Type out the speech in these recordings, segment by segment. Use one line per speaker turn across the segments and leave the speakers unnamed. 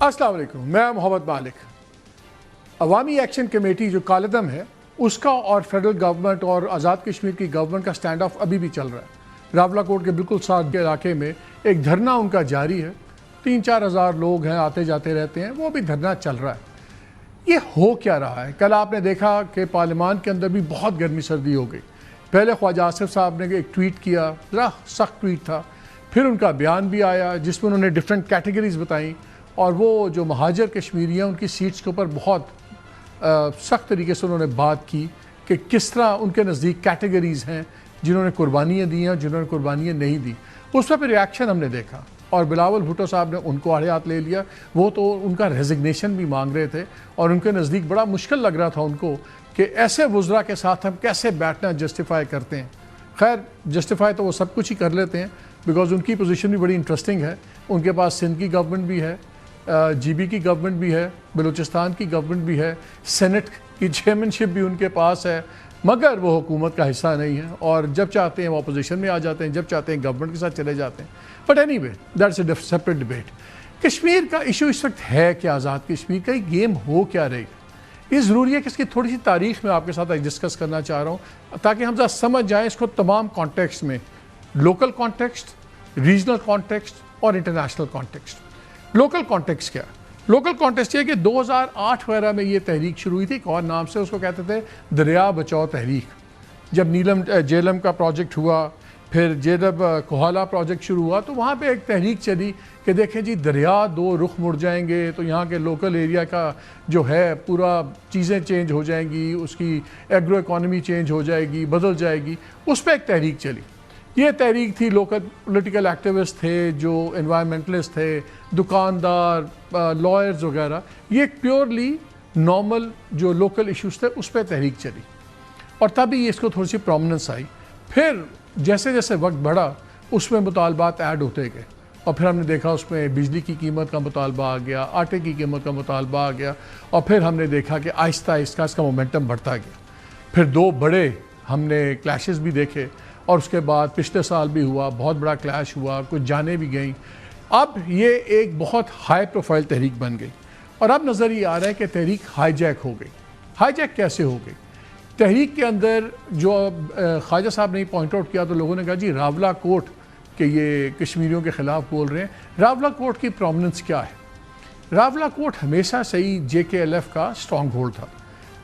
السلام علیکم، میں محمد مالک۔ عوامی ایکشن کمیٹی جو کالعدم ہے اس کا اور فیڈرل گورنمنٹ اور آزاد کشمیر کی گورنمنٹ کا سٹینڈ آف ابھی بھی چل رہا ہے۔ راولا کوٹ کے بالکل ساتھ کے علاقے میں ایک دھرنا ان کا جاری ہے، 3-4 ہزار لوگ ہیں، آتے جاتے رہتے ہیں، وہ بھی دھرنا چل رہا ہے۔ یہ ہو کیا رہا ہے؟ کل آپ نے دیکھا کہ پارلیمان کے اندر بھی بہت گرمی سردی ہو گئی۔ پہلے خواجہ آصف صاحب نے ایک ٹویٹ کیا، ذرا سخت ٹویٹ تھا، پھر ان کا بیان بھی آیا جس میں انہوں نے ڈفرینٹ کیٹیگریز بتائیں، اور وہ جو مہاجر کشمیری ہیں ان کی سیٹس کے اوپر بہت سخت طریقے سے انہوں نے بات کی کہ کس طرح ان کے نزدیک کیٹیگریز ہیں جنہوں نے قربانیاں دی ہیں اور جنہوں نے قربانیاں نہیں دی۔ اس پر پھر ریاکشن ہم نے دیکھا، اور بلاول بھٹو صاحب نے ان کو آڑے ہاتھ لے لیا۔ وہ تو ان کا ریزگنیشن بھی مانگ رہے تھے، اور ان کے نزدیک بڑا مشکل لگ رہا تھا ان کو کہ ایسے وزراء کے ساتھ ہم کیسے بیٹھنا جسٹیفائی کرتے ہیں۔ خیر، جسٹیفائی تو وہ سب کچھ ہی کر لیتے ہیں، بیکاز ان کی پوزیشن بھی بڑی انٹرسٹنگ ہے۔ ان کے پاس سندھ کی گورنمنٹ بھی ہے، جی بی کی گورنمنٹ بھی ہے، بلوچستان کی گورنمنٹ بھی ہے، سینٹ کی چیئرمین شپ بھی ان کے پاس ہے، مگر وہ حکومت کا حصہ نہیں ہے، اور جب چاہتے ہیں وہ اپوزیشن میں آ جاتے ہیں، جب چاہتے ہیں گورنمنٹ کے ساتھ چلے جاتے ہیں۔ But any way, that's a separate debate. Kashmir کا ایشو اس وقت ہے کہ آزاد کشمیر کا گیم ہو کیا رہی ہے؟ یہ ضروری ہے کہ اس کی تھوڑی سی تاریخ میں آپ کے ساتھ ڈسکس کرنا چاہ رہا ہوں، تاکہ ہم ذرا سمجھ جائیں اس کو تمام کانٹیکسٹ میں، لوکل کانٹیکسٹ، ریجنل کانٹیکسٹ اور انٹرنیشنل کانٹیکسٹ۔ لوکل کانٹیکسٹ کیا ہے؟ لوکل کانٹیکسٹ یہ کہ 2008 وغیرہ میں یہ تحریک شروع ہوئی تھی، ایک اور نام سے اس کو کہتے تھے دریا بچاؤ تحریک۔ جب جیلم کا پروجیکٹ ہوا، پھر جیلم کوہالہ پروجیکٹ شروع ہوا، تو وہاں پہ ایک تحریک چلی کہ دیکھیں جی دریا دو رخ مڑ جائیں گے تو یہاں کے لوکل ایریا کا جو ہے پورا چیزیں چینج ہو جائیں گی، اس کی ایگرو اکانومی چینج ہو جائے گی، بدل جائے گی۔ اس پہ ایک تحریک چلی۔ یہ تحریک تھی، لوکل پولیٹیکل ایکٹیوسٹ تھے، جو انوائرمنٹلسٹ تھے، دکاندار، لائرز وغیرہ، یہ ایک پیورلی نارمل جو لوکل ایشوز تھے اس پہ تحریک چلی، اور تبھی اس کو تھوڑی سی پرومیننس آئی۔ پھر جیسے جیسے وقت بڑھا اس میں مطالبات ایڈ ہوتے گئے، اور پھر ہم نے دیکھا اس میں بجلی کی قیمت کا مطالبہ آ گیا، آٹے کی قیمت کا مطالبہ آ گیا، اور پھر ہم نے دیکھا کہ آہستہ آہستہ اس کا مومنٹم بڑھتا گیا۔ پھر 2 بڑے ہم نے کلیشز بھی دیکھے، اور اس کے بعد پچھلے سال بھی ہوا، بہت بڑا کلیش ہوا، کچھ جانیں بھی گئیں۔ اب یہ ایک بہت ہائی پروفائل تحریک بن گئی، اور اب نظر یہ آ رہا ہے کہ تحریک ہائی جیک ہو گئی۔ ہائی جیک کیسے ہو گئی؟ تحریک کے اندر جو خواجہ صاحب نے پوائنٹ آؤٹ کیا، تو لوگوں نے کہا جی راولا کوٹ کہ یہ کشمیریوں کے خلاف بول رہے ہیں۔ راولا کوٹ کی پرومیننس کیا ہے؟ راولا کوٹ ہمیشہ سے ہی جے کے ایل ایف کا سٹرانگ ہولڈ تھا۔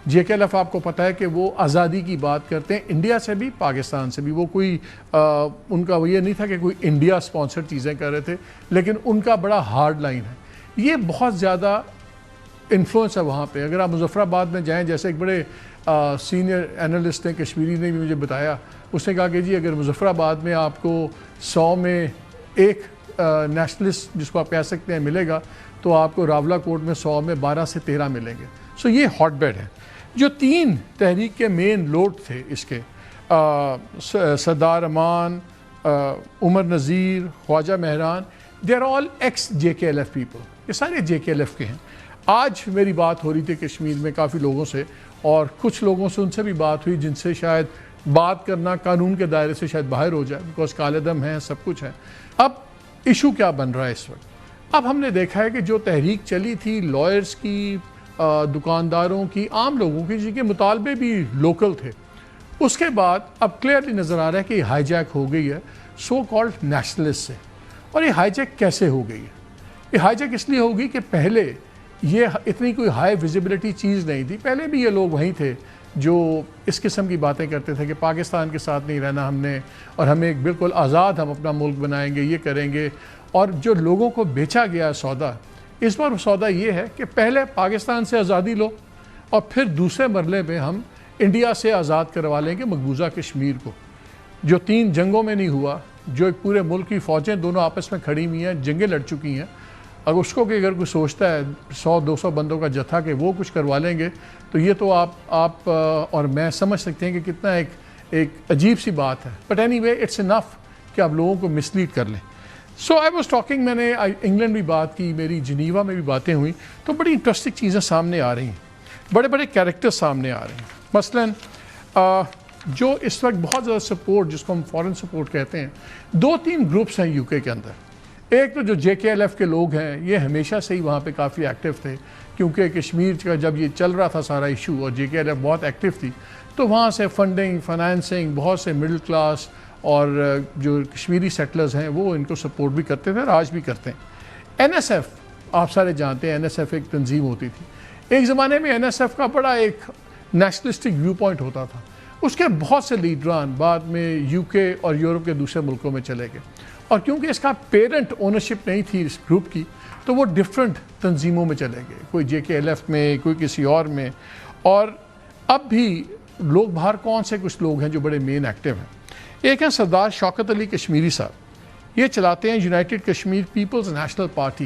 جے کے ایل ایف آپ کو پتہ ہے کہ وہ آزادی کی بات کرتے ہیں، انڈیا سے بھی، پاکستان سے بھی۔ وہ کوئی ان کا یہ نہیں تھا کہ کوئی انڈیا سپانسر چیزیں کر رہے تھے، لیکن ان کا بڑا ہارڈ لائن ہے۔ یہ بہت زیادہ انفلوئنس ہے وہاں پہ۔ اگر آپ مظفر آباد میں جائیں، جیسے ایک بڑے سینئر اینالسٹ ہیں کشمیری نے بھی مجھے بتایا، اس نے کہا کہ جی اگر مظفر آباد میں آپ کو 100 میں ایک نیشنلسٹ جس کو آپ کہہ سکتے ہیں ملے گا، تو آپ کو راولا کوٹ میں 100 میں 12 سے 13 ملیں گے۔ سو یہ ہاٹ بیڈ ہے۔ جو 3 تحریک کے مین لوڈ تھے اس کے، Sardar Aman, Umar Nazir, Khawaja Mehran, they are all ex J K L if people. یہ سارے جے کے ایل ایف کے ہیں۔ آج میری بات ہو رہی تھی کشمیر میں کافی لوگوں سے، اور کچھ لوگوں سے ان سے بھی بات ہوئی جن سے شاید بات کرنا قانون کے دائرے سے شاید باہر ہو جائے، بیکاز کالعدم ہیں، سب کچھ ہے۔ اب ایشو کیا بن رہا ہے اس وقت؟ اب ہم نے دیکھا ہے کہ جو تحریک چلی تھی لائرز کی، دکانداروں کی، عام لوگوں کی، جن کے مطالبے بھی لوکل تھے، اس کے بعد اب کلیئرلی نظر آ رہا ہے کہ یہ ہائی جیک ہو گئی ہے سو کالڈ نیشنلسٹ سے۔ اور یہ ہائی جیک کیسے ہو گئی ہے؟ یہ ہائی جیک اس لیے ہوگی کہ پہلے یہ اتنی کوئی ہائی ویزیبلٹی چیز نہیں تھی۔ پہلے بھی یہ لوگ وہیں تھے جو اس قسم کی باتیں کرتے تھے کہ پاکستان کے ساتھ نہیں رہنا ہم نے، اور ہمیں ایک بالکل آزاد ہم اپنا ملک بنائیں گے، یہ کریں گے۔ اور جو لوگوں کو بیچا گیا سودا، اس بار سودا یہ ہے کہ پہلے پاکستان سے آزادی لو، اور پھر دوسرے مرحلے میں ہم انڈیا سے آزاد کروا لیں گے مقبوضہ کشمیر کو، جو 3 جنگوں میں نہیں ہوا، جو ایک پورے ملک کی فوجیں دونوں آپس میں کھڑی ہوئی ہیں، جنگیں لڑ چکی ہیں۔ اگر اس کو کہ اگر کوئی سوچتا ہے 100-200 بندوں کا جتھا کہ وہ کچھ کروا لیں گے، تو یہ تو آپ اور میں سمجھ سکتے ہیں کہ کتنا ایک عجیب سی بات ہے۔ بٹ اینی وے اٹس انف کہ آپ لوگوں کو مسلیڈ کر لیں۔ سو آئی واز ٹاکنگ، میں نے انگلینڈ بھی بات کی، میری جنیوا میں بھی باتیں ہوئیں، تو بڑی انٹرسٹنگ چیزیں سامنے آ رہی ہیں، بڑے بڑے کیریکٹر سامنے آ رہے ہیں۔ مثلاً جو اس وقت بہت زیادہ سپورٹ، جس کو ہم فورن سپورٹ کہتے ہیں، 2-3 گروپس ہیں یو کے کے اندر۔ ایک تو جو JKLF کے لوگ ہیں یہ ہمیشہ سے ہی وہاں پہ کافی ایکٹیو تھے، کیونکہ کشمیر کا جب یہ چل رہا تھا سارا ایشو اور JKLF بہت ایکٹیو تھی، تو وہاں سے فنڈنگ، فنانسنگ، بہت سے مڈل کلاس اور جو کشمیری سیٹلرز ہیں وہ ان کو سپورٹ بھی کرتے تھے اور آج بھی کرتے ہیں۔ NSF آپ سارے جانتے ہیں، NSF ایک تنظیم ہوتی تھی، ایک زمانے میں NSF کا بڑا ایک نیشنلسٹک ویو پوائنٹ ہوتا تھا، اس کے بہت سے لیڈران بعد میں UK اور یورپ کے دوسرے ملکوں میں چلے گئے، اور کیونکہ اس کا پیرنٹ اونرشپ نہیں تھی اس گروپ کی تو وہ ڈیفرنٹ تنظیموں میں چلے گئے، کوئی JKLF میں، کوئی کسی اور میں، اور اب بھی لوگ باہر کون سے کچھ لوگ ہیں جو بڑے مین ایکٹیو ہیں۔ ایک ہیں سردار شوکت علی کشمیری صاحب، یہ چلاتے ہیں united Kashmir peoples national party,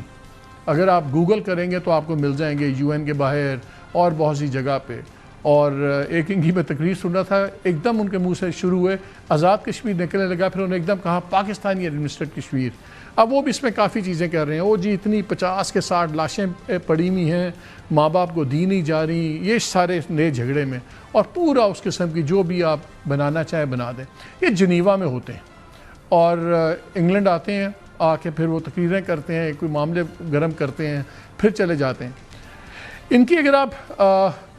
اگر آپ گوگل کریں گے تو آپ کو مل جائیں گے UN کے باہر اور بہت سی جگہ پہ۔ اور ایک ان کی میں تقریر سن رہا تھا، ایک دم ان کے منہ سے شروع ہوئے آزاد کشمیر نکلنے لگا، پھر انہوں نے ایک دم کہا پاکستانی ایڈمنسٹریٹ کشمیر۔ اب وہ بھی اس میں کافی چیزیں کر رہے ہیں، وہ جی اتنی 50 کے 60 لاشیں پڑی ہوئی ہیں، ماں باپ کو دی نہیں جا رہی، یہ سارے نئے جھگڑے میں، اور پورا اس قسم کی جو بھی آپ بنانا چاہیں بنا دیں۔ یہ جنیوا میں ہوتے ہیں اور انگلینڈ آتے ہیں، آ کے پھر وہ تقریریں کرتے ہیں، کوئی معاملے گرم کرتے ہیں، پھر چلے جاتے ہیں۔ ان کی اگر آپ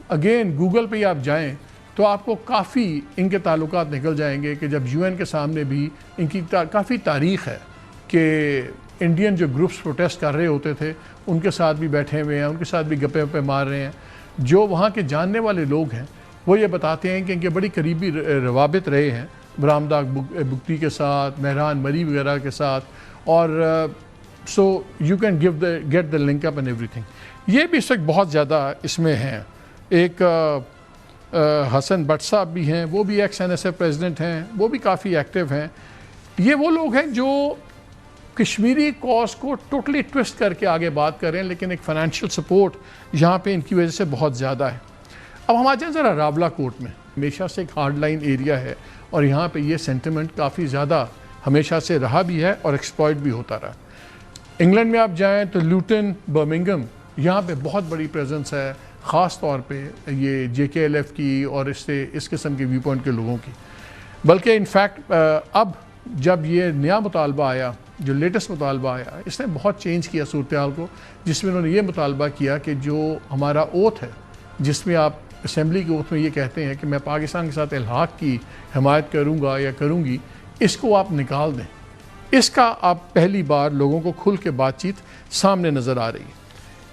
اگین گوگل پہ آپ جائیں تو آپ کو کافی ان کے تعلقات نکل جائیں گے کہ جب UN کے سامنے بھی ان کی کافی تاریخ ہے کہ انڈین جو گروپس پروٹیسٹ کر رہے ہوتے تھے ان کے ساتھ بھی بیٹھے ہوئے ہیں، ان کے ساتھ بھی گپے وپے مار رہے ہیں۔ جو وہاں کے جاننے والے لوگ ہیں وہ یہ بتاتے ہیں کہ ان کے بڑی قریبی روابط رہے ہیں برامداغ بگٹی کے ساتھ، مہران مری وغیرہ کے ساتھ، اور so you can get the link up and ایوری تھنگ۔ یہ بھی اس وقت بہت زیادہ اس میں ہیں۔ ایک حسن بٹ صاحب بھی ہیں، وہ بھی ایکس NSF پریزیڈنٹ ہیں، وہ بھی کافی ایکٹیو ہیں۔ یہ وہ لوگ ہیں جو کشمیری کاز کو ٹوٹلی ٹوسٹ کر کے آگے بات کر رہے ہیں، لیکن ایک فائنینشیل سپورٹ یہاں پہ ان کی وجہ سے بہت زیادہ ہے۔ اب ہم آ جائیں ذرا راولہ کوٹ میں، ہمیشہ سے ایک ہارڈ لائن ایریا ہے اور یہاں پہ یہ سینٹیمنٹ کافی زیادہ ہمیشہ سے رہا بھی ہے اور ایکسپلائٹ بھی ہوتا رہا۔ انگلینڈ میں آپ جائیں تو لیوٹن، برمنگھم، یہاں پہ بہت بڑی پریزنس ہے، خاص طور پہ یہ JKLF کی اور اس قسم کے ویو پوائنٹ کے لوگوں کی۔ بلکہ انفیکٹ اب جب یہ نیا مطالبہ آیا، جو لیٹسٹ مطالبہ آیا، اس نے بہت چینج کیا صورتحال کو، جس میں انہوں نے یہ مطالبہ کیا کہ جو ہمارا اوتھ ہے، جس میں آپ اسمبلی کے اوتھ میں یہ کہتے ہیں کہ میں پاکستان کے ساتھ الحاق کی حمایت کروں گا یا کروں گی، اس کو آپ نکال دیں۔ اس کا آپ پہلی بار لوگوں کو کھل کے بات چیت سامنے نظر آ رہی ہے۔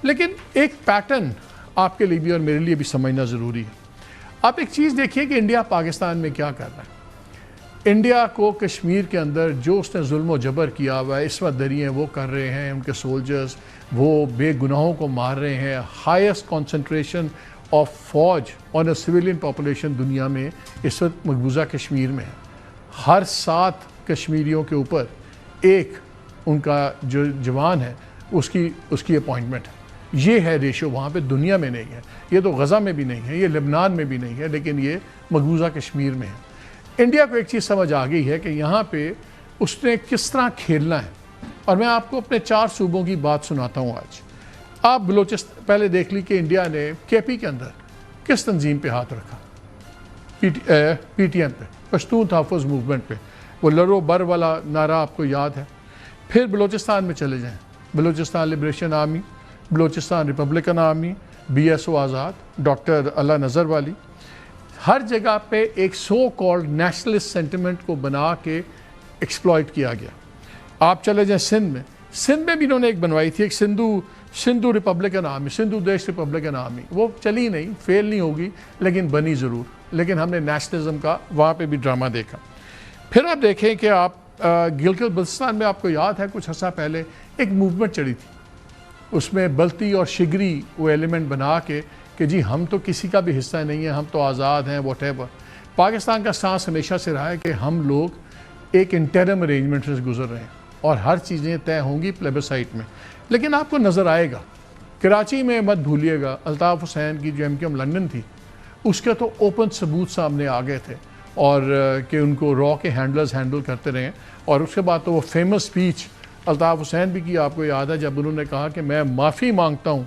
لیکن ایک پیٹرن آپ کے لیے بھی اور میرے لیے بھی سمجھنا ضروری ہے۔ آپ ایک چیز دیکھیے کہ انڈیا پاکستان میں کیا کر رہا ہے۔ انڈیا کو کشمیر کے اندر جو اس نے ظلم و جبر کیا ہوا ہے، اس وقت دریں وہ کر رہے ہیں، ان کے سولجرز وہ بے گناہوں کو مار رہے ہیں۔ ہائیسٹ کنسنٹریشن آف فوج آن اے سویلین پاپولیشن دنیا میں اس وقت مقبوضہ کشمیر میں ہے۔ ہر 7 کشمیریوں کے اوپر ایک ان کا جو جوان ہے اس کی اپوائنٹمنٹ ہے۔ یہ ہے ریشو، وہاں پہ دنیا میں نہیں ہے، یہ تو غزہ میں بھی نہیں ہے، یہ لبنان میں بھی نہیں ہے، لیکن یہ مقبوضہ کشمیر میں ہے۔ انڈیا کو ایک چیز سمجھ آ گئی ہے کہ یہاں پہ اس نے کس طرح کھیلنا ہے، اور میں آپ کو اپنے 4 صوبوں کی بات سناتا ہوں آج۔ آپ بلوچستان پہلے دیکھ لی کہ انڈیا نے KP کے اندر کس تنظیم پہ ہاتھ رکھا، PTM پہ، پشتون تحفظ موومنٹ پہ، وہ لڑو بر والا نعرہ آپ کو یاد ہے۔ پھر بلوچستان میں چلے جائیں، Balochistan liberation army, Balochistan Republican army, BSO آزاد، ڈاکٹر اللہ نظر والی، ہر جگہ پہ ایک سو کالڈ نیشنلسٹ سینٹیمنٹ کو بنا کے ایکسپلائٹ کیا گیا۔ آپ چلے جائیں سندھ میں بھی انہوں نے ایک بنوائی تھی، ایک سندھو ریپبلکن آرمی، سندھو دیش ریپبلکن آرمی، وہ چلی نہیں، فیل نہیں ہوگی، لیکن بنی ضرور، لیکن ہم نے نیشنلزم کا وہاں پہ بھی ڈرامہ دیکھا۔ پھر آپ دیکھیں کہ آپ گلگت بلتستان میں آپ کو یاد ہے کچھ عرصہ پہلے ایک موومنٹ چڑھی تھی، اس میں بلتی اور شگری وہ ایلیمنٹ بنا کے کہ جی ہم تو کسی کا بھی حصہ نہیں ہے، ہم تو آزاد ہیں، واٹ ایور۔ پاکستان کا سانس ہمیشہ سے رہا ہے کہ ہم لوگ ایک انٹرم ارینجمنٹ سے گزر رہے ہیں اور ہر چیزیں طے ہوں گی پلیبسائٹ میں۔ لیکن آپ کو نظر آئے گا کراچی میں، مت بھولیے گا، الطاف حسین کی جو MQM لنڈن تھی، اس کے تو اوپن ثبوت سامنے آ گئے تھے، اور کہ ان کو را کے ہینڈلرز ہینڈل کرتے رہے۔ اور اس کے بعد تو وہ فیمس سپیچ الطاف حسین بھی کی، آپ کو یاد ہے، جب انہوں نے کہا کہ میں معافی مانگتا ہوں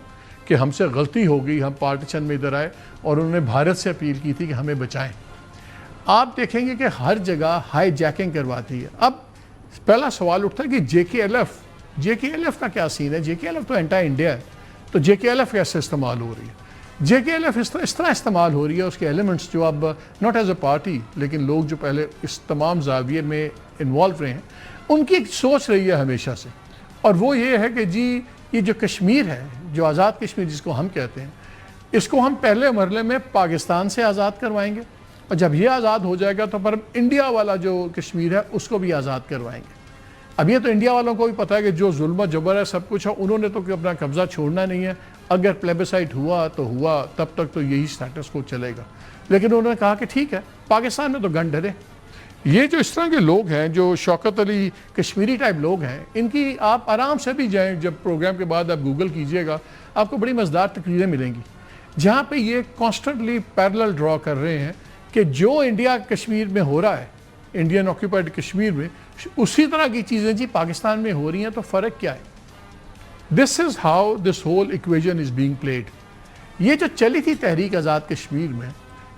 کہ ہم سے غلطی ہو گئی، ہم پارٹیشن میں ادھر آئے، اور انہوں نے بھارت سے اپیل کی تھی کہ ہمیں بچائیں۔ آپ دیکھیں گے کہ ہر جگہ ہائی جیکنگ کرواتی ہے۔ اب پہلا سوال اٹھتا ہے کہ JKLF جے کے ایل ایف کا کیا سین ہے؟ جے کے ایل ایف تو اینٹا انڈیا ہے، تو جے کے ایل ایف کیسے استعمال ہو رہی ہے؟ جے کے ایل ایف اس طرح استعمال ہو رہی ہے، اس کے ایلیمنٹس جو اب ناٹ ایز اے پارٹی لیکن لوگ جو پہلے اس تمام زاویے میں انوالو رہے ہیں ان کی ایک سوچ رہی ہے ہمیشہ سے، اور وہ یہ ہے کہ جی یہ جو کشمیر ہے، جو آزاد کشمیر جس کو ہم کہتے ہیں، اس کو ہم پہلے مرحلے میں پاکستان سے آزاد کروائیں گے، اور جب یہ آزاد ہو جائے گا تو پر انڈیا والا جو کشمیر ہے اس کو بھی آزاد کروائیں گے۔ اب یہ تو انڈیا والوں کو بھی پتہ ہے کہ جو ظلم و جبر ہے سب کچھ ہے، انہوں نے تو اپنا قبضہ چھوڑنا نہیں ہے، اگر پلیبیسائٹ ہوا تو ہوا، تب تک تو یہی سٹیٹس کو چلے گا، لیکن انہوں نے کہا کہ ٹھیک ہے پاکستان میں تو گن ڈرے۔ یہ جو اس طرح کے لوگ ہیں جو شوکت علی کشمیری ٹائپ لوگ ہیں، ان کی آپ آرام سے بھی جائیں، جب پروگرام کے بعد آپ گوگل کیجئے گا آپ کو بڑی مزیدار تقریریں ملیں گی جہاں پہ یہ کانسٹنٹلی پیرلل ڈرا کر رہے ہیں کہ جو انڈیا کشمیر میں ہو رہا ہے، انڈین آکیوپائڈ کشمیر میں، اسی طرح کی چیزیں جی پاکستان میں ہو رہی ہیں، تو فرق کیا ہے؟ This is how this whole equation is being played. یہ جو چلی تھی تحریک آزاد کشمیر میں،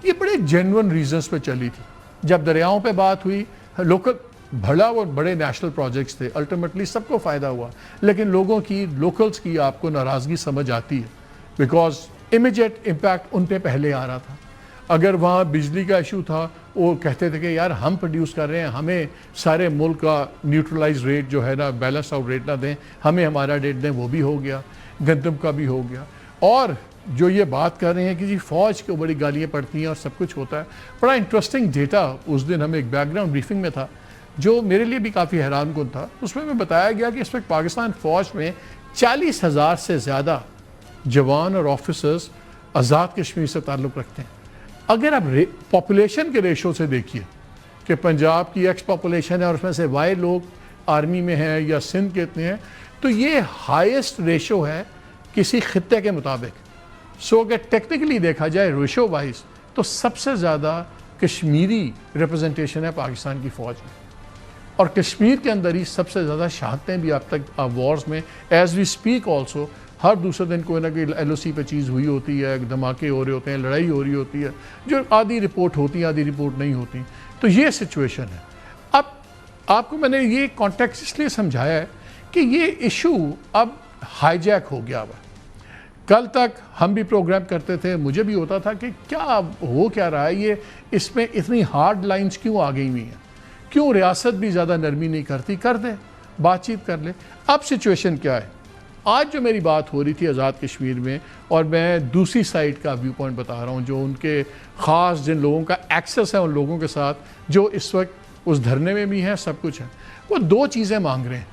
یہ بڑے جینون ریزنز پہ چلی تھی۔ جب دریاؤں پہ بات ہوئی، لوکل بھلا وہ بڑے نیشنل پروجیکٹس تھے، الٹیمیٹلی سب کو فائدہ ہوا، لیکن لوگوں کی، لوکلز کی آپ کو ناراضگی سمجھ آتی ہے، بیکاز امیجیٹ امپیکٹ ان پہ پہلے آ رہا تھا۔ اگر وہاں بجلی کا ایشو تھا، وہ کہتے تھے کہ یار ہم پروڈیوس کر رہے ہیں، ہمیں سارے ملک کا نیوٹرلائز ریٹ جو ہے نا، بیلنس آؤٹ ریٹ نہ دیں، ہمیں ہمارا ریٹ دیں، وہ بھی ہو گیا، گندم کا بھی ہو گیا۔ اور جو یہ بات کر رہے ہیں کہ جی فوج کو بڑی گالیاں پڑتی ہیں اور سب کچھ ہوتا ہے، بڑا انٹرسٹنگ ڈیٹا اس دن ہمیں ایک بیک گراؤنڈ بریفنگ میں تھا جو میرے لیے بھی کافی حیران کن تھا۔ اس میں بتایا گیا کہ اس وقت پاکستان فوج میں 40,000 سے زیادہ جوان اور آفیسرز آزاد کشمیر سے تعلق رکھتے ہیں۔ اگر آپ پاپولیشن کے ریشو سے دیکھیے کہ پنجاب کی ایکس پاپولیشن ہے اور اس میں سے وائی لوگ آرمی میں ہیں یا سندھ کے اتنے ہیں، تو یہ ہائیسٹ ریشو ہے کسی خطے کے مطابق۔ سو اگر ٹیکنیکلی دیکھا جائے ریشو وائز تو سب سے زیادہ کشمیری ریپرزنٹیشن ہے پاکستان کی فوج میں، اور کشمیر کے اندر ہی سب سے زیادہ شہادتیں بھی اب تک وارز میں ایز وی اسپیک آلسو، ہر دوسرے دن کوئی نہ کوئی ایل او سی پہ چیز ہوئی ہوتی ہے، دھماکے ہو رہے ہوتے ہیں، لڑائی ہو رہی ہوتی ہے، جو آدھی رپورٹ ہوتی ہیں آدھی رپورٹ نہیں ہوتی۔ تو یہ سچویشن ہے۔ اب آپ کو میں نے یہ کانٹیکسٹ اس لیے سمجھایا ہے کہ یہ ایشو اب ہائی جیک ہو گیا ہوا۔ کل تک ہم بھی پروگرام کرتے تھے، مجھے بھی ہوتا تھا کہ کیا ہو کیا رہا ہے، یہ اس میں اتنی ہارڈ لائنز کیوں آ گئی ہوئی ہیں، کیوں ریاست بھی زیادہ نرمی نہیں کرتی؟ کر دے، بات چیت کر لے۔ اب سچویشن کیا ہے؟ آج جو میری بات ہو رہی تھی آزاد کشمیر میں، اور میں دوسری سائڈ کا ویو پوائنٹ بتا رہا ہوں، جو ان کے خاص جن لوگوں کا ایکسس ہے ان لوگوں کے ساتھ جو اس وقت اس دھرنے میں بھی ہیں، سب کچھ ہے، وہ دو چیزیں مانگ رہے ہیں۔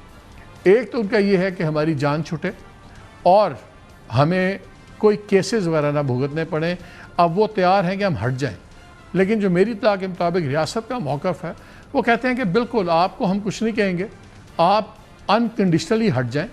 ایک تو ان کا یہ ہے کہ ہماری جان چھٹے اور ہمیں کوئی کیسز وغیرہ نہ بھگتنے پڑیں۔ اب وہ تیار ہیں کہ ہم ہٹ جائیں، لیکن جو میری اطلاع کے مطابق ریاست کا موقف ہے، وہ کہتے ہیں کہ بالکل آپ کو ہم کچھ نہیں کہیں گے، آپ انکنڈیشنلی ہٹ جائیں،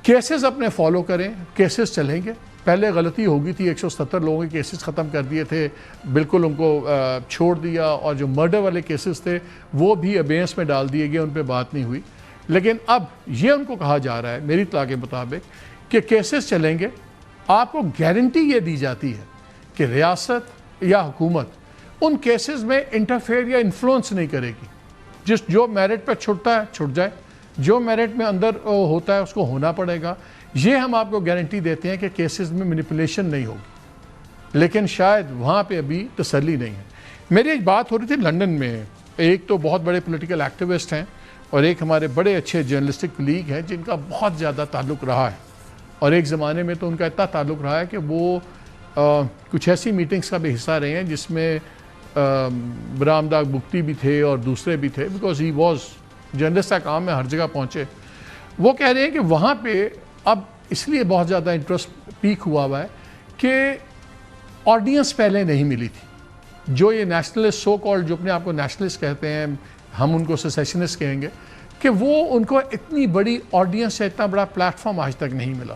کیسز اپنے فالو کریں، کیسز چلیں گے۔ پہلے غلطی ہو گئی تھی، 177 لوگوں کے کیسز ختم کر دیے تھے، بالکل ان کو چھوڑ دیا، اور جو مرڈر والے کیسز تھے وہ بھی ابینس میں ڈال دیے گئے، ان پہ بات نہیں ہوئی۔ لیکن اب یہ ان کو کہا جا رہا ہے میری اطلاع کے مطابق کہ کیسز چلیں گے، آپ کو گارنٹی یہ دی جاتی ہے کہ ریاست یا حکومت ان کیسز میں انٹرفیئر یا انفلوئنس نہیں کرے گی۔ جو میرٹ پہ چھٹتا ہے چھٹ جائے، جو میرٹ میں اندر ہوتا ہے اس کو ہونا پڑے گا۔ یہ ہم آپ کو گارنٹی دیتے ہیں کہ کیسز میں مینیپولیشن نہیں ہوگی، لیکن شاید وہاں پہ ابھی تسلی نہیں ہے۔ میری ایک بات ہو رہی تھی لنڈن میں، ایک تو بہت بڑے پولیٹیکل ایکٹیوسٹ ہیں اور ایک ہمارے بڑے اچھے جرنلسٹک کلیگ ہیں جن کا بہت زیادہ تعلق رہا ہے، اور ایک زمانے میں تو ان کا اتنا تعلق رہا ہے کہ وہ کچھ ایسی میٹنگز کا بھی حصہ رہے ہیں جس میں برامداغ بگٹی بھی تھے اور دوسرے بھی تھے، بیکاز ہی واز جرنلسٹ کا کام ہے، ہر جگہ پہنچے۔ وہ کہہ رہے ہیں کہ وہاں پہ اب اس لیے بہت زیادہ انٹرسٹ پیک ہوا ہوا ہے کہ آڈینس پہلے نہیں ملی تھی۔ جو یہ نیشنلسٹ سو کالڈ، جو اپنے آپ کو نیشنلسٹ کہتے ہیں، ہم ان کو سیسیشنسٹ کہیں گے، کہ وہ ان کو اتنی بڑی آڈینس سے اتنا بڑا پلیٹ فارم آج تک نہیں ملا۔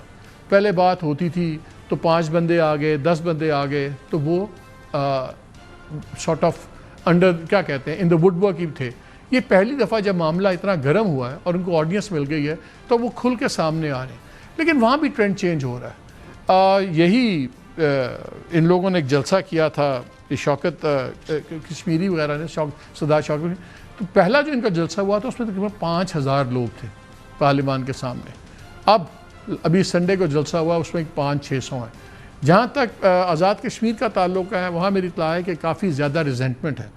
پہلے بات ہوتی تھی تو 5 بندے آ گئے، 10 بندے آ گئے، تو وہ سارٹ آف انڈر کیا کہتے ہیں ان دا وڈ ورک ہی تھے۔ یہ پہلی دفعہ جب معاملہ اتنا گرم ہوا ہے اور ان کو آڈینس مل گئی ہے تو وہ کھل کے سامنے آ رہے ہیں، لیکن وہاں بھی ٹرینڈ چینج ہو رہا ہے۔ یہی ان لوگوں نے ایک جلسہ کیا تھا، شوکت کشمیری وغیرہ نے، سردار شوکت، تو پہلا جو ان کا جلسہ ہوا تھا اس میں تقریباً 5,000 لوگ تھے، پارلیمان کے سامنے. اب ابھی سنڈے کو جلسہ ہوا, اس میں 500-600 ہیں. جہاں تک آزاد کشمیر کا تعلق ہے, وہاں میری اطلاع ہے کہ کافی زیادہ ریزنٹمنٹ ہے,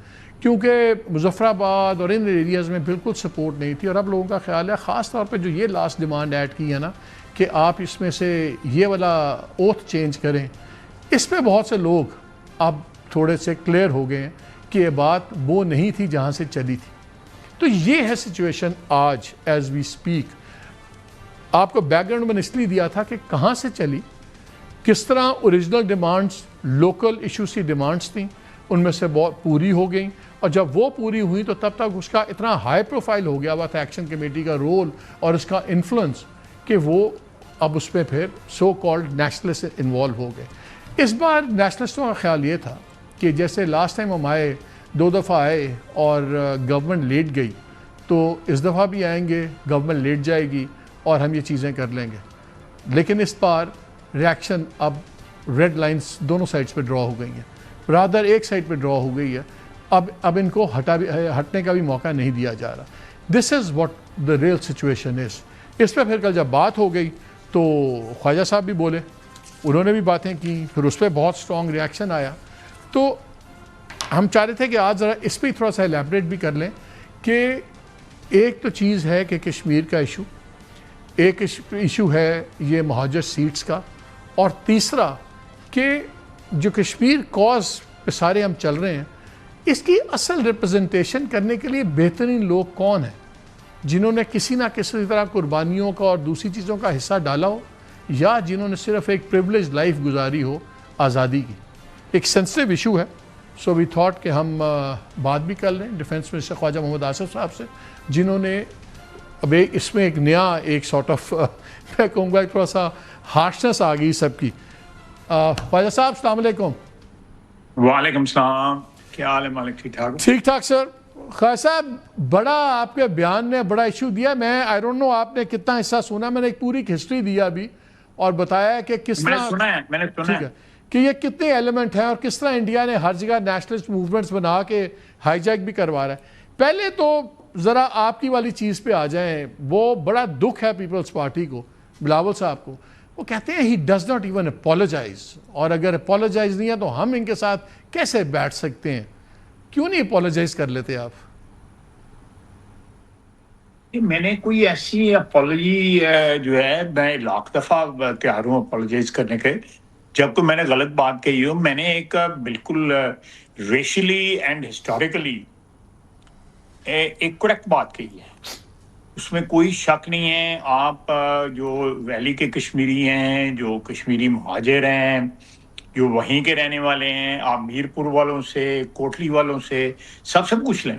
کیونکہ مظفر آباد اور ان ایریاز میں بالکل سپورٹ نہیں تھی. اور اب لوگوں کا خیال ہے, خاص طور پہ جو یہ لاسٹ ڈیمانڈ ایڈ کی ہے نا کہ آپ اس میں سے یہ والا اوتھ چینج کریں, اس پہ بہت سے لوگ اب تھوڑے سے کلیئر ہو گئے ہیں کہ یہ بات وہ نہیں تھی جہاں سے چلی تھی. تو یہ ہے سچویشن آج ایز وی اسپیک. آپ کو بیک گراؤنڈ میں نے اس لیے دیا تھا کہ کہاں سے چلی, کس طرح اوریجنل ڈیمانڈز لوکل ایشوز کی ڈیمانڈز تھیں, ان میں سے بہت پوری ہو گئیں, اور جب وہ پوری ہوئیں تو تب تک اس کا اتنا ہائی پروفائل ہو گیا ہوا تھا ایکشن کمیٹی کا رول اور اس کا انفلوئنس کہ وہ اب اس پہ پھر سو کالڈ نیشنلسٹ انوالو ہو گئے. اس بار نیشنلسٹوں کا خیال یہ تھا کہ جیسے لاسٹ ٹائم ہم آئے, 2 دفعہ آئے اور گورنمنٹ لیٹ گئی, تو اس دفعہ بھی آئیں گے, گورنمنٹ لیٹ جائے گی اور ہم یہ چیزیں کر لیں گے. لیکن اس بار ریاکشن اب ریڈ لائنز دونوں سائڈز پہ ڈرا ہو گئی ہیں, برادر ایک سائڈ پہ ڈرا ہو گئی ہے. اب ان کو ہٹنے کا بھی موقع نہیں دیا جا رہا. This is what the real situation is. اس پہ پھر کل جب بات ہو گئی تو خواجہ صاحب بھی بولے, انہوں نے بھی باتیں کی, پھر اس پہ بہت سٹرونگ ریاکشن آیا. تو ہم چاہ رہے تھے کہ آج ذرا اس پہ تھوڑا سا ایلیبریٹ بھی کر لیں کہ ایک تو چیز ہے کہ کشمیر کا ایشو, ایک ایشو ہے یہ مہاجر سیٹس کا, اور تیسرا کہ جو کشمیر کاز پہ سارے ہم چل رہے ہیں, اس کی اصل ریپرزنٹیشن کرنے کے لیے بہترین لوگ کون ہیں جنہوں نے کسی نہ کسی طرح قربانیوں کا اور دوسری چیزوں کا حصہ ڈالا ہو, یا جنہوں نے صرف ایک پریولیج لائف گزاری ہو آزادی کی. ایک سینسٹیو ایشو ہے, سو وی تھاٹ کہ ہم بات بھی کر لیں ڈیفینس منسٹر خواجہ محمد آصف صاحب سے, جنہوں نے اب اس میں ایک نیا ایک سارٹ آف میں کہوں گا تھوڑا سا ہارشنس آ گئی سب کی. خواجہ صاحب السلام علیکم.
وعلیکم السلام, کیا حال ہے مالک؟ ٹھیک ٹھاک؟
ٹھیک ٹھاک سر. خواجہ صاحب بڑا آپ کے بیان نے بڑا ایشو دیا. میں آئی ڈونٹ نو آپ نے کتنا حصہ سنا, میں نے ایک پوری ہسٹری دیا ابھی اور بتایا کہ کس طرح
میں نے سنا
ٹھیک ہے کہ یہ کتنے ایلیمنٹ ہیں اور کس طرح انڈیا نے ہر جگہ نیشنلسٹ موومنٹس بنا کے ہائی جیک بھی کروا رہا ہے. پہلے تو ذرا آپ کی والی چیز پہ آ جائیں. وہ بڑا دکھ ہے پیپلز پارٹی کو, بلاول صاحب کو. وہ کہتے ہیں he does not even apologise, اور اگر اپولوجائز نہیں ہے تو ہم ان کے ساتھ کیسے بیٹھ سکتے ہیں؟ کیوں نہیں اپولوجائز کر لیتے آپ؟
میں نے کوئی ایسی اپولوجی جو ہے, میں لاکھ دفعہ تیار ہوں اپولوجائز کرنے کے. جب کوئی میں نے غلط بات کہی ہو, میں نے ایک بالکل ریشلی اینڈ ہسٹوریکلی ایک کریکٹ بات کہی ہے, اس میں کوئی شک نہیں ہے. آپ جو ویلی کے کشمیری ہیں, جو کشمیری مہاجر ہیں, جو وہیں کے رہنے والے ہیں, آپ میرپور والوں سے, کوٹلی والوں سے سب سے پوچھ لیں.